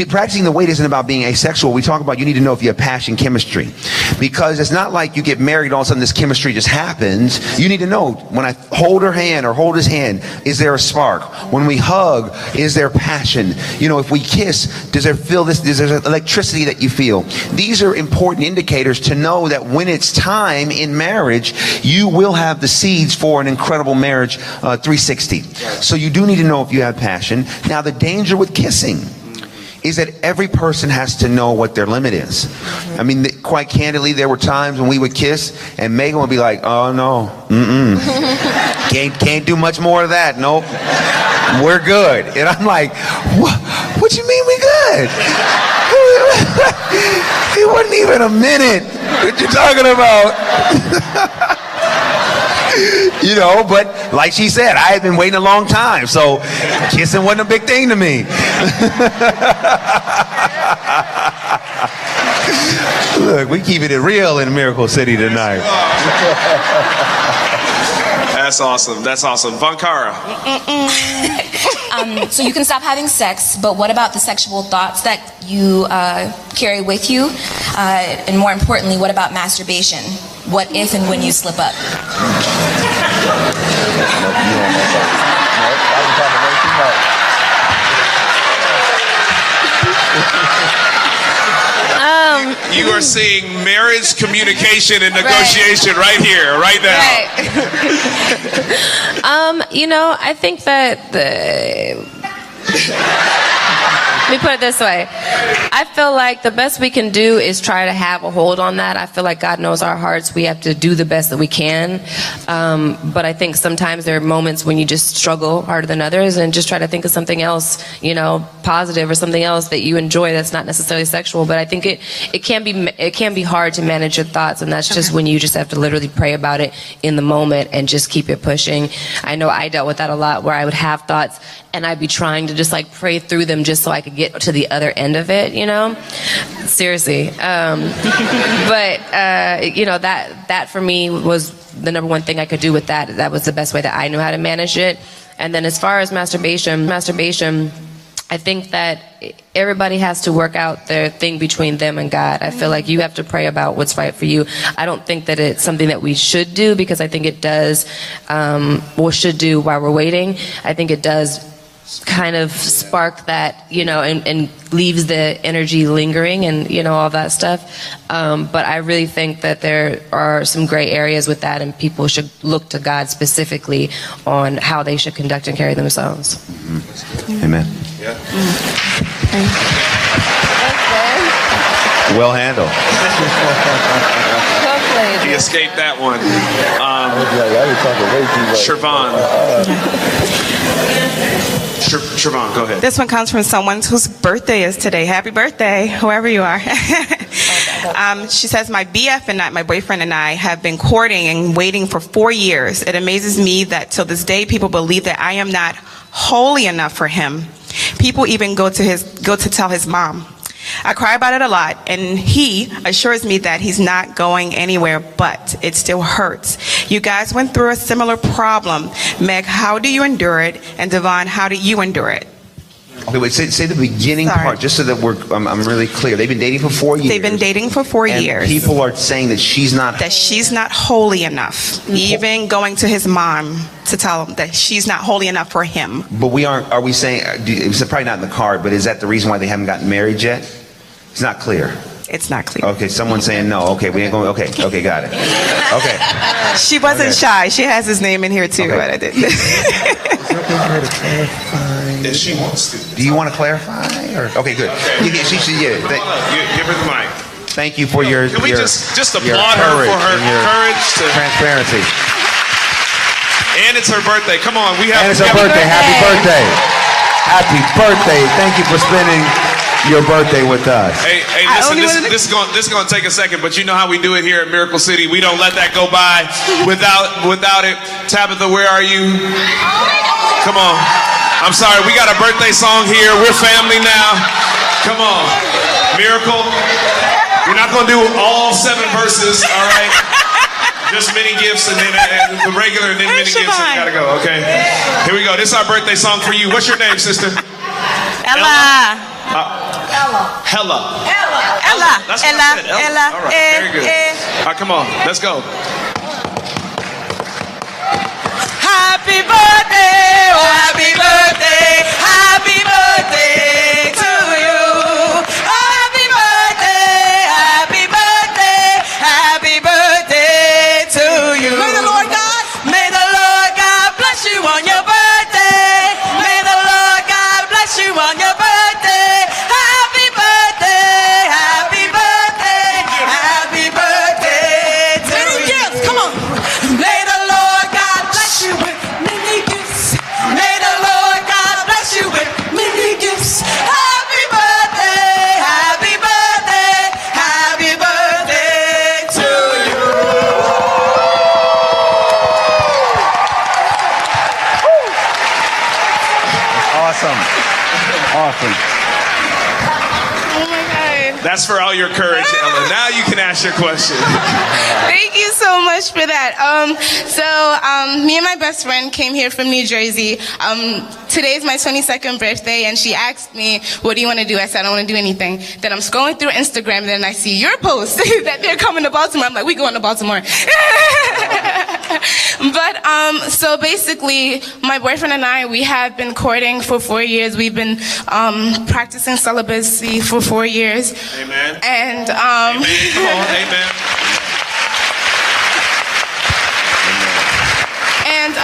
Practicing the weight isn't about being asexual. We talk about you need to know if you have passion chemistry. Because it's not like you get married, all of a sudden this chemistry just happens. You need to know, when I hold her hand or hold his hand, is there a spark? When we hug, is there passion? You know, if we kiss, does there feel this, is there electricity that you feel? These are important indicators to know that when it's time in marriage, you will have the seeds for an incredible marriage 360. So you do need to know if you have passion. Now, the danger with kissing is that every person has to know what their limit is. I mean, quite candidly, there were times when we would kiss and Megan would be like, oh no, can't do much more of that, nope, we're good. And I'm like, what you mean we good? It wasn't even a minute. What you talking about? You know, but like she said, I had been waiting a long time, so kissing wasn't a big thing to me. Look, we keeping it real in Miracle City tonight. That's awesome. That's awesome. Vankara. So you can stop having sex, but what about the sexual thoughts that you carry with you? And more importantly, what about masturbation? What if and when you slip up? You are seeing marriage communication and negotiation right here, right now. Right. You know, I think that let me put it this way. I feel like the best we can do is try to have a hold on that. I feel like God knows our hearts. We have to do the best that we can. But I think sometimes there are moments when you just struggle harder than others and just try to think of something else, you know, positive or something else that you enjoy that's not necessarily sexual. But I think it can be hard to manage your thoughts, and that's just when you just have to literally pray about it in the moment and just keep it pushing. I know I dealt with that a lot, where I would have thoughts and I'd be trying to just like pray through them just so I could get to the other end of it, you know? Seriously. But you know, that for me was the number one thing I could do with that. That was the best way that I knew how to manage it. And then as far as masturbation, I think that everybody has to work out their thing between them and God. I feel like you have to pray about what's right for you. I don't think that it's something that we should do, because I think it does, or should do while we're waiting. I think it does kind of spark that, you know, and leaves the energy lingering and, you know, all that stuff. But I really think that there are some gray areas with that, and people should look to God specifically on how they should conduct and carry themselves. Mm-hmm. Amen. Yeah. Well handled. He escaped that one. Siobhan, go ahead. This one comes from someone whose birthday is today. Happy birthday, whoever you are. She says, my BF and I, my boyfriend and I, have been courting and waiting for 4 years. It amazes me that till this day people believe that I am not holy enough for him. People even go to tell his mom. I cry about it a lot, and he assures me that he's not going anywhere, but it still hurts. You guys went through a similar problem. Meg, how do you endure it? And Devon, how do you endure it? Okay, wait, say the beginning part, just so that I'm really clear. They've been dating for 4 years. They've been dating for 4 years. People are saying that she's not holy enough. Even going to his mom to tell him that she's not holy enough for him. But are we saying, it's probably not in the card, but is that the reason why they haven't gotten married yet? It's not clear. It's not clear. Okay, someone's saying no. Okay, we ain't going, okay, got it. Okay. She wasn't shy. She has his name in here too, but I didn't. If she wants to. Do you want to clarify? Okay, good. Okay. She should, yeah. Give her the mic. Thank you for your Can we just your applaud her for her courage to transparency. And it's her birthday. Come on, and it's her birthday. Happy birthday. Happy birthday. Thank you for spending your birthday with us. Hey, listen, this is going to take a second, but you know how we do it here at Miracle City. We don't let that go by without it. Tabitha, where are you? Come on. I'm sorry, we got a birthday song here. We're family now. Come on. Miracle. We're not going to do all 7 verses, all right? Just mini gifts and then the regular and then mini gifts. And gotta go. Okay. Here we go. This is our birthday song for you. What's your name, sister? Ella. Hella. Ella. That's what I said. Ella. All right. Very good. All right, come on. Let's go. Happy birthday, oh happy birthday, happy birthday to you. Oh happy birthday, happy birthday, happy birthday to you. May the Lord God bless you on your birthday. May the Lord God bless you on your birthday. Happy birthday, happy birthday, happy birthday to you. Come on. May the Lord God bless you with many gifts. May the Lord God bless you with many gifts. Happy birthday, happy birthday, happy birthday to you. Awesome. Oh my God. That's for all your courage, Ella. Now you can ask your question. Thank you so much for that. Me and my best friend came here from New Jersey. Today's my 22nd birthday, and she asked me, what do you want to do? I said, I don't want to do anything. Then I'm scrolling through Instagram, and then I see your post that they're coming to Baltimore. I'm like, we going to Baltimore. But, so basically, my boyfriend and I, we have been courting for 4 years. We've been practicing celibacy for 4 years. Amen. And, Amen. Come on, amen. And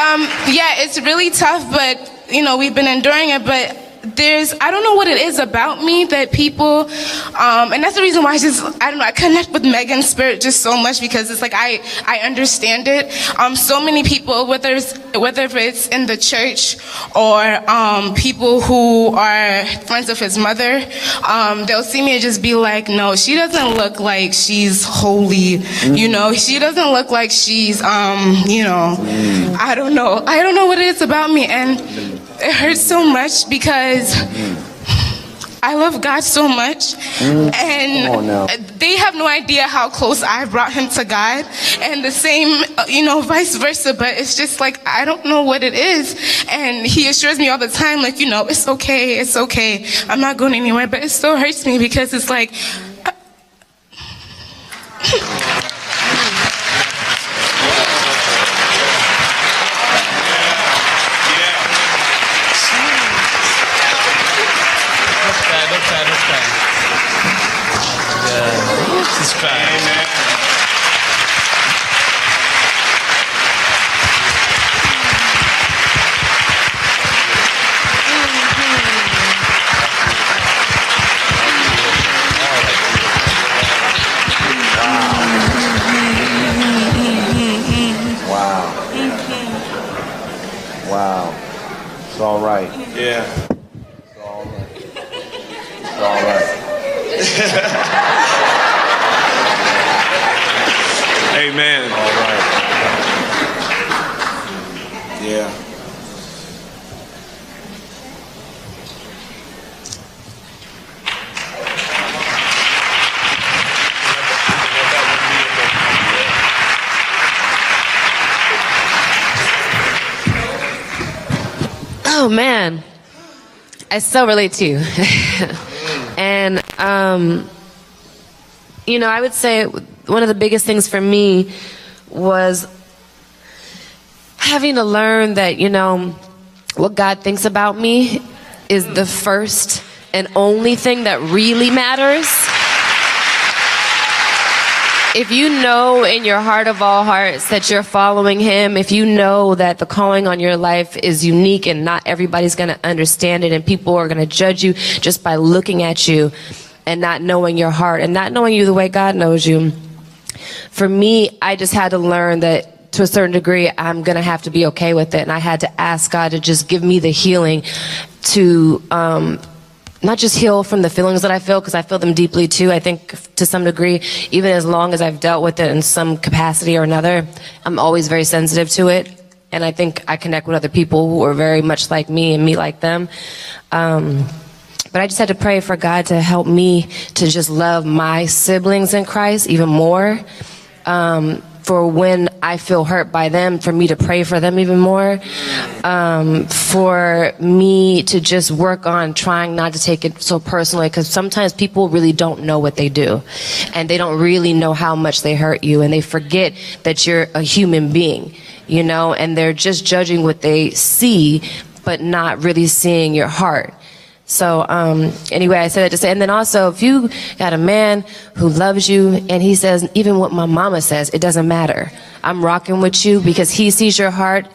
yeah, it's really tough, but you know, we've been enduring it, but I don't know what it is about me that people, and that's the reason why I connect with Megan's spirit just so much, because it's like I understand it. So many people, whether it's in the church or people who are friends of his mother, they'll see me and just be like, no, she doesn't look like she's holy, you know, she doesn't look like she's, you know, I don't know what it is about me, and it hurts so much because I love God so much, and they have no idea how close I brought him to God, and the same, you know, vice versa. But it's just like, I don't know what it is, and he assures me all the time, like, you know, it's okay, I'm not going anywhere. But it still hurts me because it's like, Wow. It's all right. Yeah. It's all right. It's all right. Amen. All right. Yeah. Oh man, I so relate to you. And you know, I would say one of the biggest things for me was having to learn that, you know, what God thinks about me is the first and only thing that really matters. If you know in your heart of all hearts that you're following him, if you know that the calling on your life is unique and not everybody's going to understand it, and people are going to judge you just by looking at you and not knowing your heart and not knowing you the way God knows you. For me, I just had to learn that to a certain degree, I'm going to have to be okay with it. And I had to ask God to just give me the healing to, not just heal from the feelings that I feel, because I feel them deeply too. I think to some degree, even as long as I've dealt with it in some capacity or another, I'm always very sensitive to it. And I think I connect with other people who are very much like me and me like them. But I just had to pray for God to help me to just love my siblings in Christ even more. For for when I feel hurt by them, for me to pray for them even more, for me to just work on trying not to take it so personally, because sometimes people really don't know what they do, and they don't really know how much they hurt you, and they forget that you're a human being, you know, and they're just judging what they see, but not really seeing your heart. So anyway, I said that to say, and then also, if you got a man who loves you and he says, even what my mama says, it doesn't matter. I'm rocking with you because he sees your heart.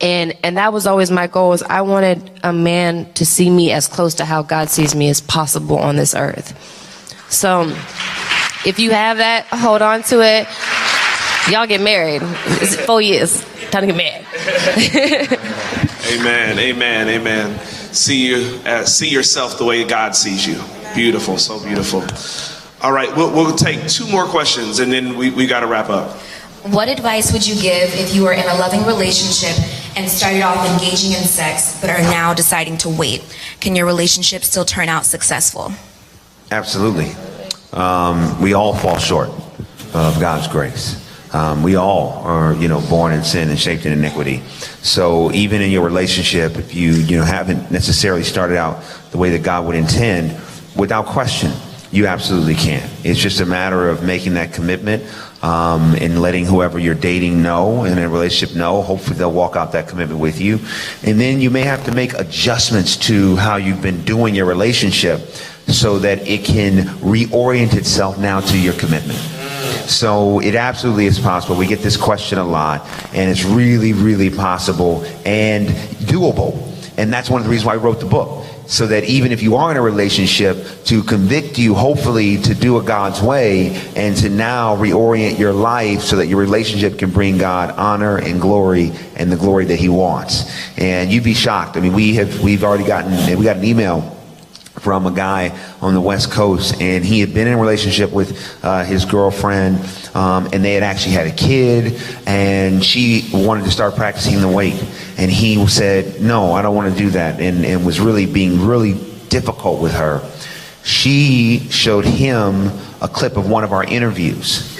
And that was always my goal, is I wanted a man to see me as close to how God sees me as possible on this earth. So if you have that, hold on to it. Y'all get married. It's 4 years. Time to get married. Amen, amen, amen. See yourself the way God sees you. Beautiful, so beautiful. All right, we'll take 2 more questions, and then we got to wrap up. What advice would you give if you were in a loving relationship and started off engaging in sex, but are now deciding to wait? Can your relationship still turn out successful? Absolutely. We all fall short of God's grace. We all are, born in sin and shaped in iniquity. So even in your relationship, if you haven't necessarily started out the way that God would intend, without question, you absolutely can. It's just a matter of making that commitment and letting whoever you're dating know, and in a relationship know. Hopefully they'll walk out that commitment with you. And then you may have to make adjustments to how you've been doing your relationship so that it can reorient itself now to your commitment. So it absolutely is possible. We get this question a lot, and it's really, really possible and doable. And that's one of the reasons why I wrote the book. So that even if you are in a relationship, to convict you, hopefully, to do it God's way, and to now reorient your life so that your relationship can bring God honor and glory, and the glory that He wants. And you'd be shocked. I mean, we got an email from a guy on the West Coast, and he had been in a relationship with his girlfriend, and they had actually had a kid, and she wanted to start practicing the weight, and he said, no, I don't want to do that, and was really being really difficult with her. She showed him a clip of one of our interviews,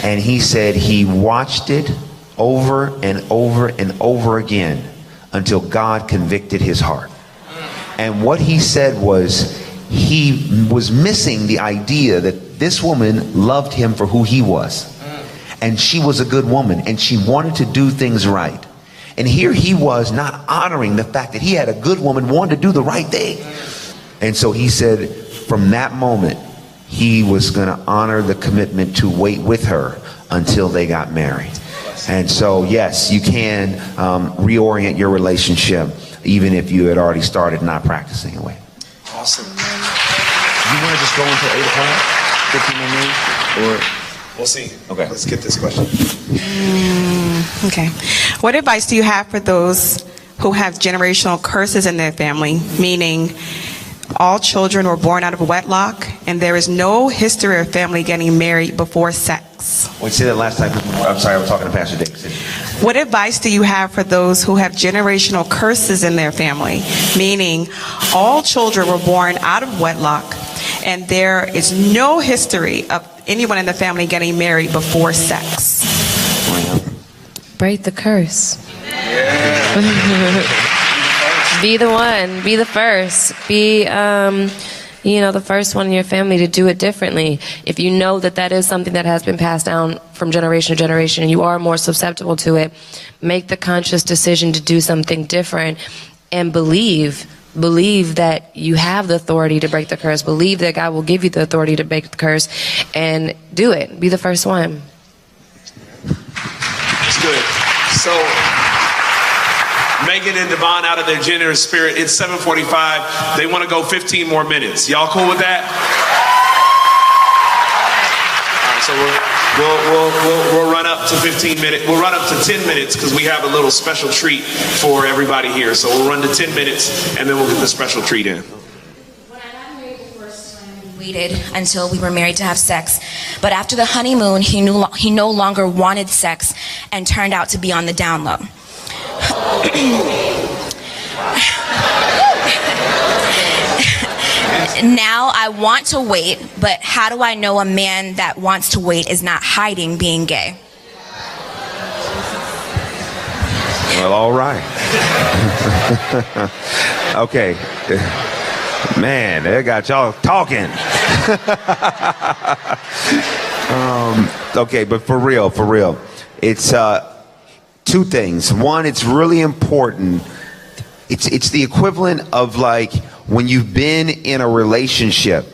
and he said he watched it over and over and over again until God convicted his heart. And what he said was, he was missing the idea that this woman loved him for who he was. And she was a good woman, and she wanted to do things right. And here he was not honoring the fact that he had a good woman, wanted to do the right thing. And so he said from that moment, he was going to honor the commitment to wait with her until they got married. And so, yes, you can reorient your relationship even if you had already started not practicing away. Awesome. You want to just go until 8 o'clock? 15 more minutes? Or we'll see. Okay. Let's get this question. Okay. What advice do you have for those who have generational curses in their family, meaning all children were born out of wedlock and there is no history of family getting married before sex? Wait, say that last time. I'm sorry, I was talking to Pastor Dave. What advice do you have for those who have generational curses in their family, meaning all children were born out of wedlock and there is no history of anyone in the family getting married before sex? Break the curse. Be the one. Be the first. Be, the first one in your family to do it differently. If you know that that is something that has been passed down from generation to generation and you are more susceptible to it, make the conscious decision to do something different and believe that you have the authority to break the curse. Believe that God will give you the authority to break the curse, and do it. Be the first one. That's good. So, Megan and Devon out of their generous spirit. It's 7:45. They want to go 15 more minutes. Y'all cool with that? All right, so we'll run up to 15 minutes. We'll run up to 10 minutes because we have a little special treat for everybody here. So we'll run to 10 minutes and then we'll get the special treat in. When I got married the first time, we waited until we were married to have sex. But after the honeymoon, he no longer wanted sex and turned out to be on the down low. Now I want to wait, but how do I know a man that wants to wait is not hiding being gay? Well, all right. Okay. Man, they got y'all talking. Okay, but for real. It's two things. One, it's really important. It's the equivalent of like when you've been in a relationship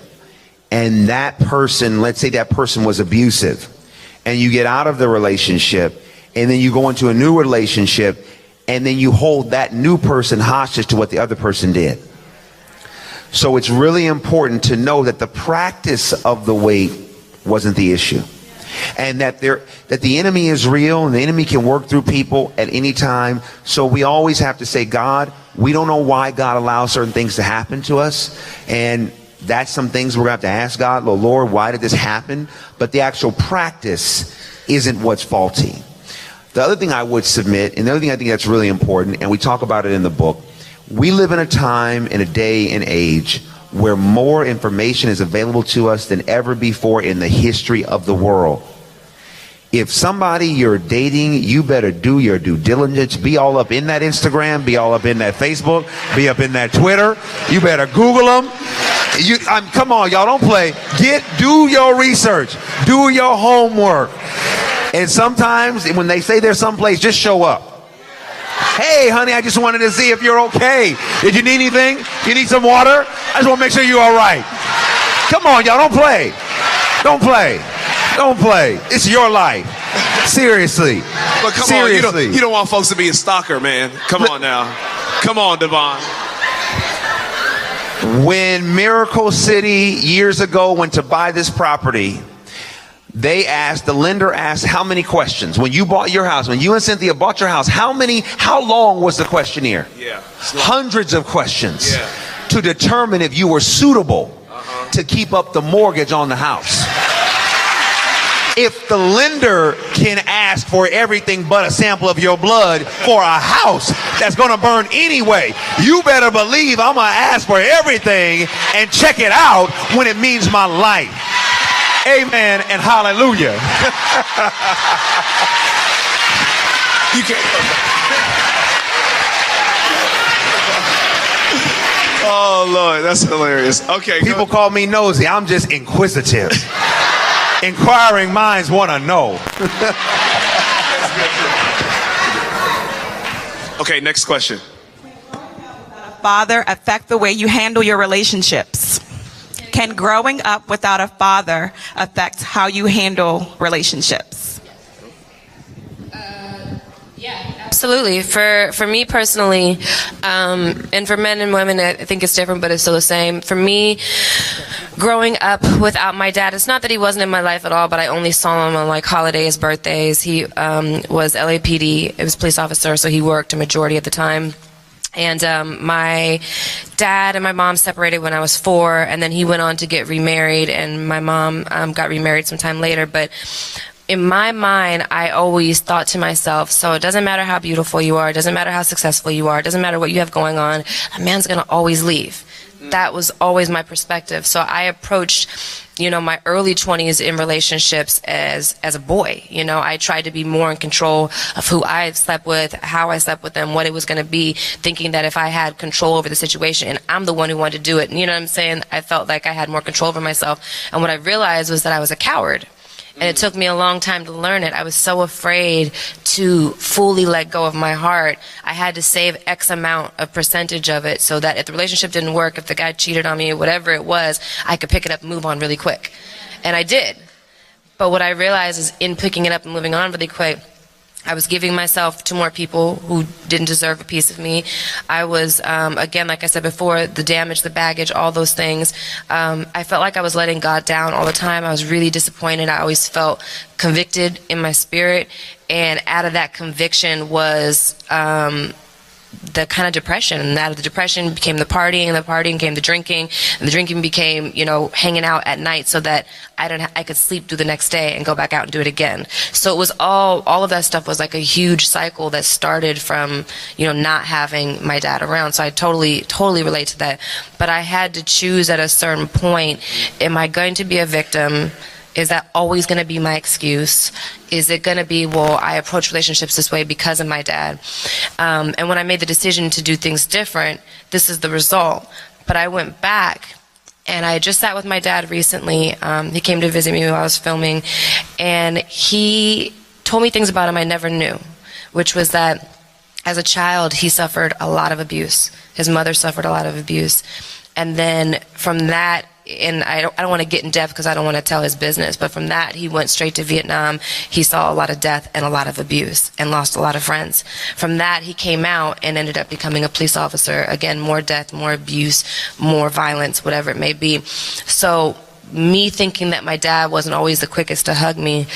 and that person, let's say that person was abusive, and you get out of the relationship and then you go into a new relationship and then you hold that new person hostage to what the other person did. So it's really important to know that the practice of the weight wasn't the issue. And that the enemy is real and the enemy can work through people at any time. So we always have to say, God, we don't know why God allows certain things to happen to us. And that's some things we're going to have to ask God, Lord, why did this happen? But the actual practice isn't what's faulty. The other thing I would submit, and the other thing I think that's really important, and we talk about it in the book, we live in a time, in a day and age where more information is available to us than ever before in the history of the world. If somebody you're dating, you better do your due diligence. Be all up in that Instagram, be all up in that Facebook, be up in that Twitter. You better Google them. Come on, y'all, don't play. Do your research. Do your homework. And sometimes when they say they're someplace, just show up. Hey, honey, I just wanted to see if you're okay. Did you need anything? You need some water? I just want to make sure you're all right. Come on, y'all, don't play. Don't play. Don't play. It's your life. Seriously. But come Seriously. on, you don't want folks to be a stalker, man. Come on now. Come on, Devon. When Miracle City years ago went to buy this property, the lender asked how many questions. When you bought your house, when you and Cynthia bought your house, how long was the questionnaire? Yeah. Hundreds of questions. Yeah. To determine if you were suitable to keep up the mortgage on the house. If the lender can ask for everything but a sample of your blood for a house that's going to burn anyway, you better believe I'm going to ask for everything and check it out when it means my life. Amen and hallelujah. You can't. Oh, Lord, that's hilarious. Okay. People call me nosy. I'm just inquisitive. Inquiring minds want to know. Okay, next question. Father affect the way you handle your relationships? Can growing up without a father affect how you handle relationships? Yeah, absolutely. For me personally, and for men and women, I think it's different, but it's still the same. For me, growing up without my dad, it's not that he wasn't in my life at all, but I only saw him on like holidays, birthdays. He was LAPD. It was a police officer, so he worked a majority of the time. And my dad and my mom separated when I was 4, and then he went on to get remarried, and my mom got remarried sometime later. But in my mind, I always thought to myself, so it doesn't matter how beautiful you are, it doesn't matter how successful you are, it doesn't matter what you have going on, a man's going to always leave. That was always my perspective. So I approached, my early 20s in relationships as a boy. I tried to be more in control of who I slept with, how I slept with them, what it was going to be, thinking that if I had control over the situation and I'm the one who wanted to do it, you know what I'm saying? I felt like I had more control over myself. And what I realized was that I was a coward. And it took me a long time to learn it. I was so afraid to fully let go of my heart. I had to save X amount of percentage of it so that if the relationship didn't work, if the guy cheated on me, whatever it was, I could pick it up and move on really quick. And I did. But what I realized is in picking it up and moving on really quick, I was giving myself to more people who didn't deserve a piece of me. I was, again, like I said before, the damage, the baggage, all those things. I felt like I was letting God down all the time. I was really disappointed. I always felt convicted in my spirit. And out of that conviction was the kind of depression. And out of the depression became the partying, and the partying became the drinking, and the drinking became, hanging out at night so that I could sleep through the next day and go back out and do it again. So it was all of that stuff was like a huge cycle that started from, not having my dad around. So I totally relate to that. But I had to choose at a certain point, am I going to be a victim Is that always going to be my excuse? Is it going to be, well, I approach relationships this way because of my dad? And when I made the decision to do things different, this is the result. But I went back, and I just sat with my dad recently. He came to visit me while I was filming, and he told me things about him I never knew, which was that as a child, he suffered a lot of abuse. His mother suffered a lot of abuse. And then from that, and I don't want to get in depth because I don't want to tell his business, but from that, he went straight to Vietnam. He saw a lot of death and a lot of abuse and lost a lot of friends. From that, he came out and ended up becoming a police officer. Again, more death, more abuse, more violence, whatever it may be. So me thinking that my dad wasn't always the quickest to hug me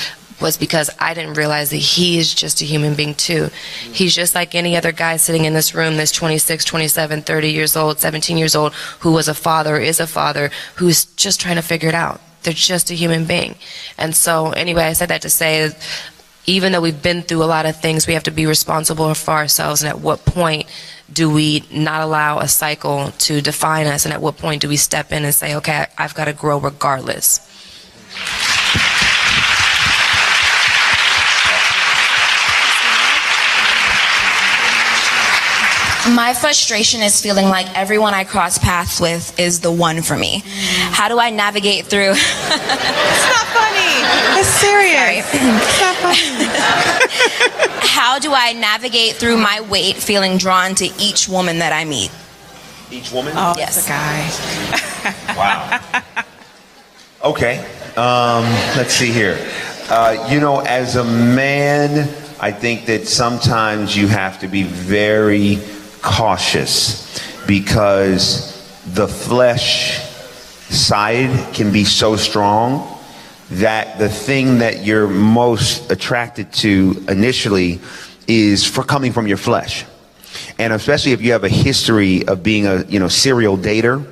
was because I didn't realize that he is just a human being too. He's just like any other guy sitting in this room that's 26, 27, 30 years old, 17 years old, who was a father, is a father, who's just trying to figure it out. They're just a human being. And so anyway, I said that to say, even though we've been through a lot of things, we have to be responsible for ourselves, and at what point do we not allow a cycle to define us, and at what point do we step in and say, okay, I've got to grow regardless. My frustration is feeling like everyone I cross paths with is the one for me. How do I navigate through? It's not funny. It's serious. It's not funny. How do I navigate through my weight feeling drawn to each woman that I meet? Each woman? Oh, Yes. it's a guy. Wow. Okay. Let's see here. As a man, I think that sometimes you have to be very cautious, because the flesh side can be so strong that the thing that you're most attracted to initially is coming from your flesh. And especially if you have a history of being a serial dater,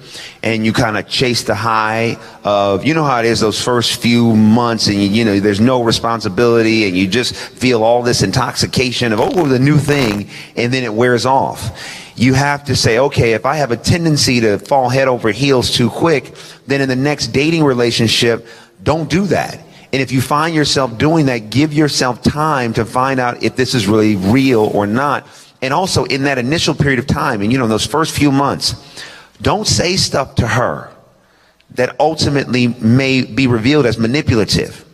and you kind of chase the high of, how it is those first few months, and there's no responsibility, and you just feel all this intoxication of, the new thing, and then it wears off. You have to say, okay, if I have a tendency to fall head over heels too quick, then in the next dating relationship, don't do that. And if you find yourself doing that, give yourself time to find out if this is really real or not. And also in that initial period of time, and those first few months, don't say stuff to her that ultimately may be revealed as manipulative.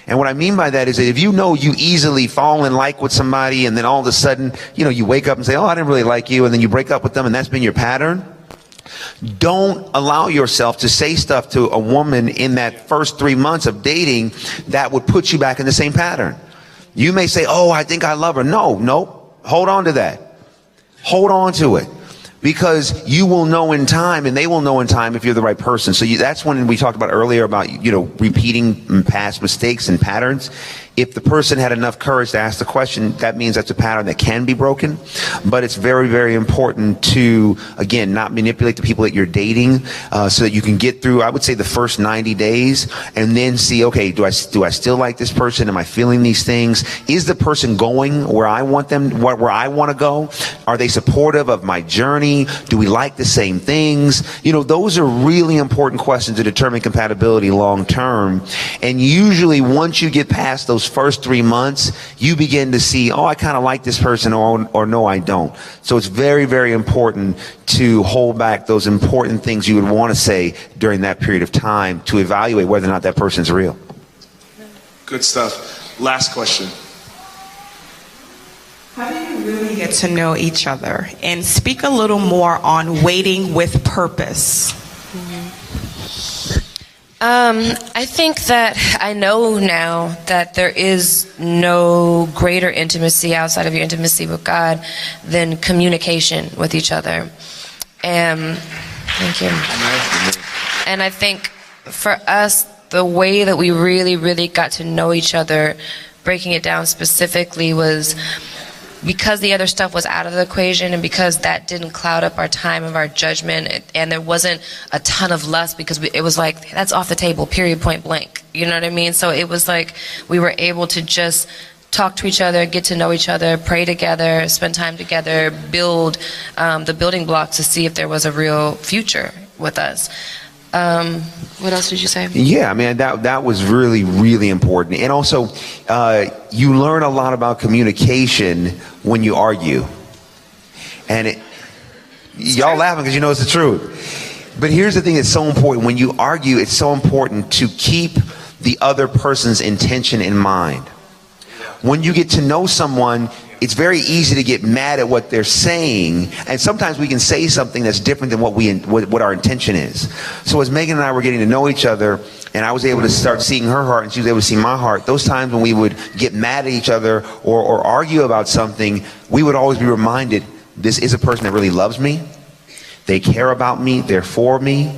And what I mean by that is that if you easily fall in like with somebody, and then all of a sudden, you wake up and say, I didn't really like you, and then you break up with them, and that's been your pattern, don't allow yourself to say stuff to a woman in that first 3 months of dating that would put you back in the same pattern. You may say, I think I love her. No. Hold on to that. Hold on to it. Because you will know in time, and they will know in time if you're the right person. So that's when we talked about earlier about, repeating past mistakes and patterns. If the person had enough courage to ask the question, that means that's a pattern that can be broken. But it's very, very important to, again, not manipulate the people that you're dating, so that you can get through, I would say, the first 90 days, and then see, okay, do I still like this person? Am I feeling these things? Is the person going where I want them, where I want to go? Are they supportive of my journey? Do we like the same things? Those are really important questions to determine compatibility long term. And usually once you get past those first 3 months, you begin to see, I kind of like this person, or no, I don't. So it's very, very important to hold back those important things you would want to say during that period of time to evaluate whether or not that person's real. Good stuff. Last question. How do you really get to know each other? And speak a little more on waiting with purpose. I think that I know now that there is no greater intimacy outside of your intimacy with God than communication with each other. Thank you. And I think for us, the way that we really, really got to know each other, breaking it down specifically, was because the other stuff was out of the equation, and because that didn't cloud up our time of our judgment, and there wasn't a ton of lust, because it was like, that's off the table, period, point blank. You know what I mean? So it was like we were able to just talk to each other, get to know each other, pray together, spend time together, build the building blocks to see if there was a real future with us. What else did you say? Yeah, I mean, that was really, really important. And also, you learn a lot about communication when you argue. And y'all laughing because you know it's the truth. But here's the thing that's so important. When you argue, it's so important to keep the other person's intention in mind. When you get to know someone, it's very easy to get mad at what they're saying, and sometimes we can say something that's different than what our intention is. So as Megan and I were getting to know each other, and I was able to start seeing her heart, and she was able to see my heart, those times when we would get mad at each other or argue about something, we would always be reminded, this is a person that really loves me, they care about me, they're for me.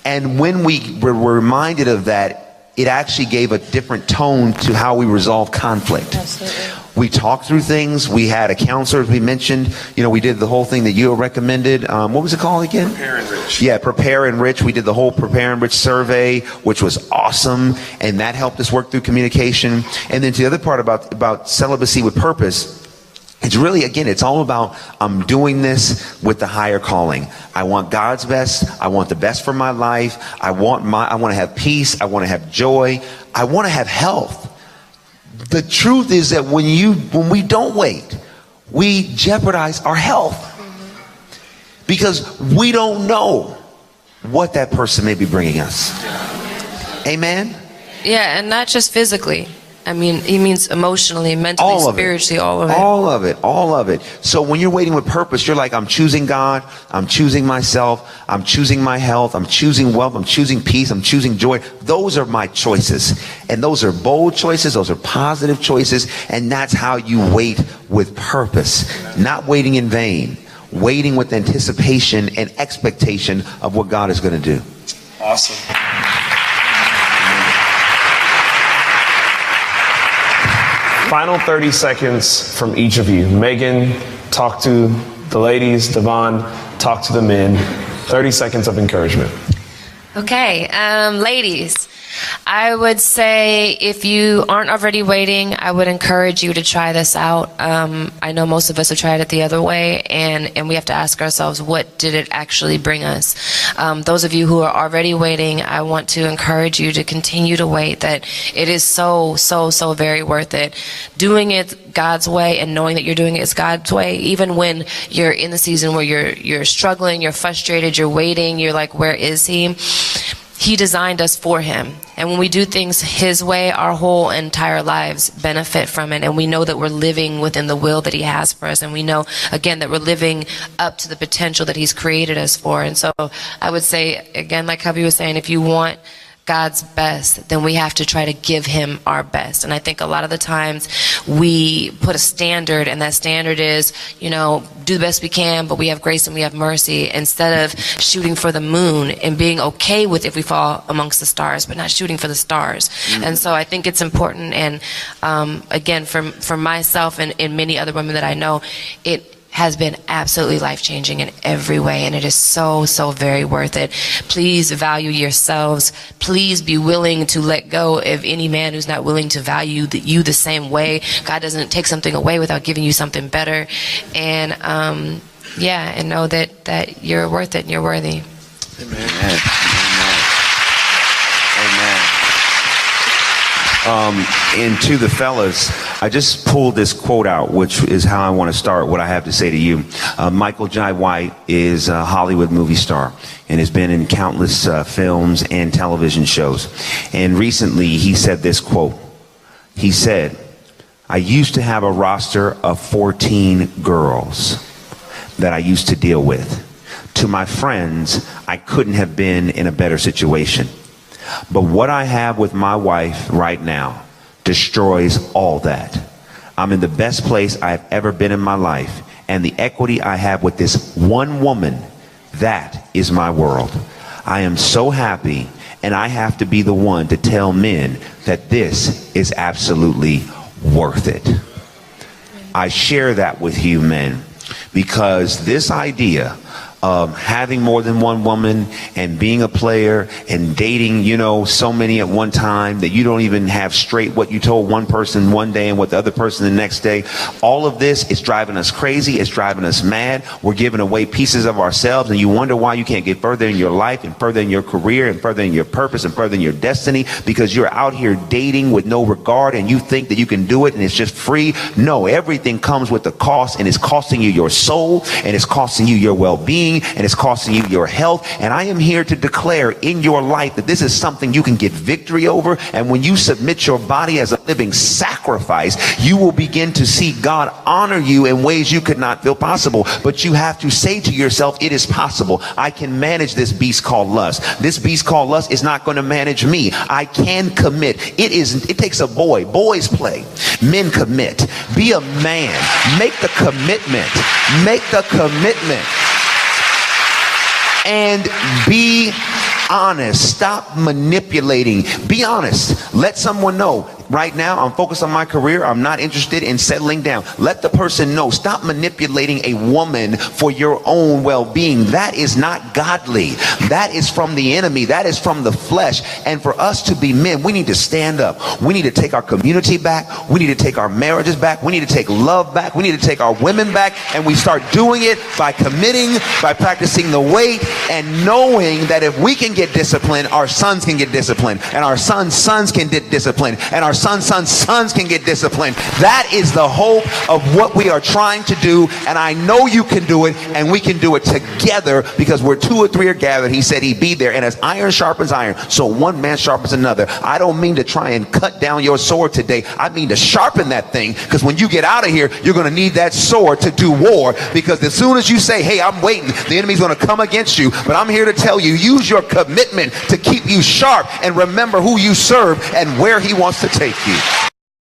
And when we were reminded of that, it actually gave a different tone to how we resolve conflict. Absolutely. We talked through things. We had a counselor, as we mentioned. You know, we did the whole thing that you recommended. What was it called again? Prepare and Rich. Yeah, Prepare and Rich. We did the whole Prepare and Rich survey, which was awesome, and that helped us work through communication. And then to the other part about celibacy with purpose, it's really, again, it's all about I'm doing this with the higher calling. I want God's best. I want the best for my life. I want to have peace. I want to have joy. I want to have health. The truth is that when we don't wait, we jeopardize our health. Because we don't know what that person may be bringing us. Amen? Yeah, and not just physically. I mean, he means emotionally, mentally, All of spiritually, it. all of it. All of it. So when you're waiting with purpose, you're like, I'm choosing God, I'm choosing myself, I'm choosing my health, I'm choosing wealth, I'm choosing peace, I'm choosing joy. Those are my choices. And those are bold choices, those are positive choices, and that's how you wait with purpose. Not waiting in vain, waiting with anticipation and expectation of what God is going to do. Awesome. Final 30 seconds from each of you. Megan, talk to the ladies. Devon, talk to the men. 30 seconds of encouragement. Okay, ladies, I would say if you aren't already waiting, I would encourage you to try this out. I know most of us have tried it the other way, and we have to ask ourselves, what did it actually bring us? Those of you who are already waiting, I want to encourage you to continue to wait, that it is so very worth it. Doing it God's way and knowing that you're doing it God's way, even when you're in the season where you're struggling, you're frustrated, you're waiting, you're like, where is he? He designed us for him. And when we do things his way, our whole entire lives benefit from it. And we know that we're living within the will that he has for us. And we know, again, that we're living up to the potential that he's created us for. And so I would say, again, like Hubby was saying, if you want God's best, then we have to try to give him our best. And I think a lot of the times we put a standard, and that standard is, do the best we can, but we have grace and we have mercy, instead of shooting for the moon and being okay with if we fall amongst the stars, but not shooting for the stars. And so I think it's important, and again, for myself and many other women that I know, it has been absolutely life-changing in every way, and it is so very worth it. Please value yourselves. Please be willing to let go of any man who's not willing to value you the same way. God doesn't take something away without giving you something better. And and know that you're worth it and you're worthy. Amen. And to the fellas, I just pulled this quote out, which is how I want to start what I have to say to you. Michael Jai White is a Hollywood movie star and has been in countless films and television shows. And recently he said this quote. He said, I used to have a roster of 14 girls that I used to deal with. To my friends, I couldn't have been in a better situation. But what I have with my wife right now destroys all that. I'm in the best place I've ever been in my life, and the equity I have with this one woman, that is my world. I am so happy, and I have to be the one to tell men that this is absolutely worth it. I share that with you men, because this idea having more than one woman and being a player and dating, you know, so many at one time that you don't even have straight what you told one person one day and what the other person the next day. All of this is driving us crazy. It's driving us mad. We're giving away pieces of ourselves, and you wonder why you can't get further in your life and further in your career and further in your purpose and further in your destiny, because you're out here dating with no regard and you think that you can do it and it's just free. No, everything comes with a cost, and it's costing you your soul, and it's costing you your well-being, and it's costing you your health. And I am here to declare in your life that this is something you can get victory over. And when you submit your body as a living sacrifice, you will begin to see God honor you in ways you could not feel possible. But you have to say to yourself, it is possible. I can manage this beast called lust. This beast called lust is not going to manage me. I can commit. It takes a boy. Boys play. Men commit. Be a man. Make the commitment. Make the commitment. And be honest. Stop manipulating. Be honest. Let someone know. Right now, I'm focused on my career. I'm not interested in settling down. Let the person know. Stop manipulating a woman for your own well-being. That is not godly. That is from the enemy. That is from the flesh. And for us to be men, we need to stand up. We need to take our community back. We need to take our marriages back. We need to take love back. We need to take our women back. And we start doing it by committing, by practicing the weight, and knowing that if we can get disciplined, our sons can get disciplined, and our sons' sons can get disciplined, and our sons can get disciplined. That is the hope of what we are trying to do, and I know you can do it, and we can do it together, because where 2 or 3 are gathered, he said he'd be there. And as iron sharpens iron, so one man sharpens another. I don't mean to try and cut down your sword today. I mean to sharpen that thing, because when you get out of here, you're going to need that sword to do war, because as soon as you say, hey, I'm waiting, the enemy's going to come against you. But I'm here to tell you, use your commitment to keep you sharp, and remember who you serve and where he wants to take you.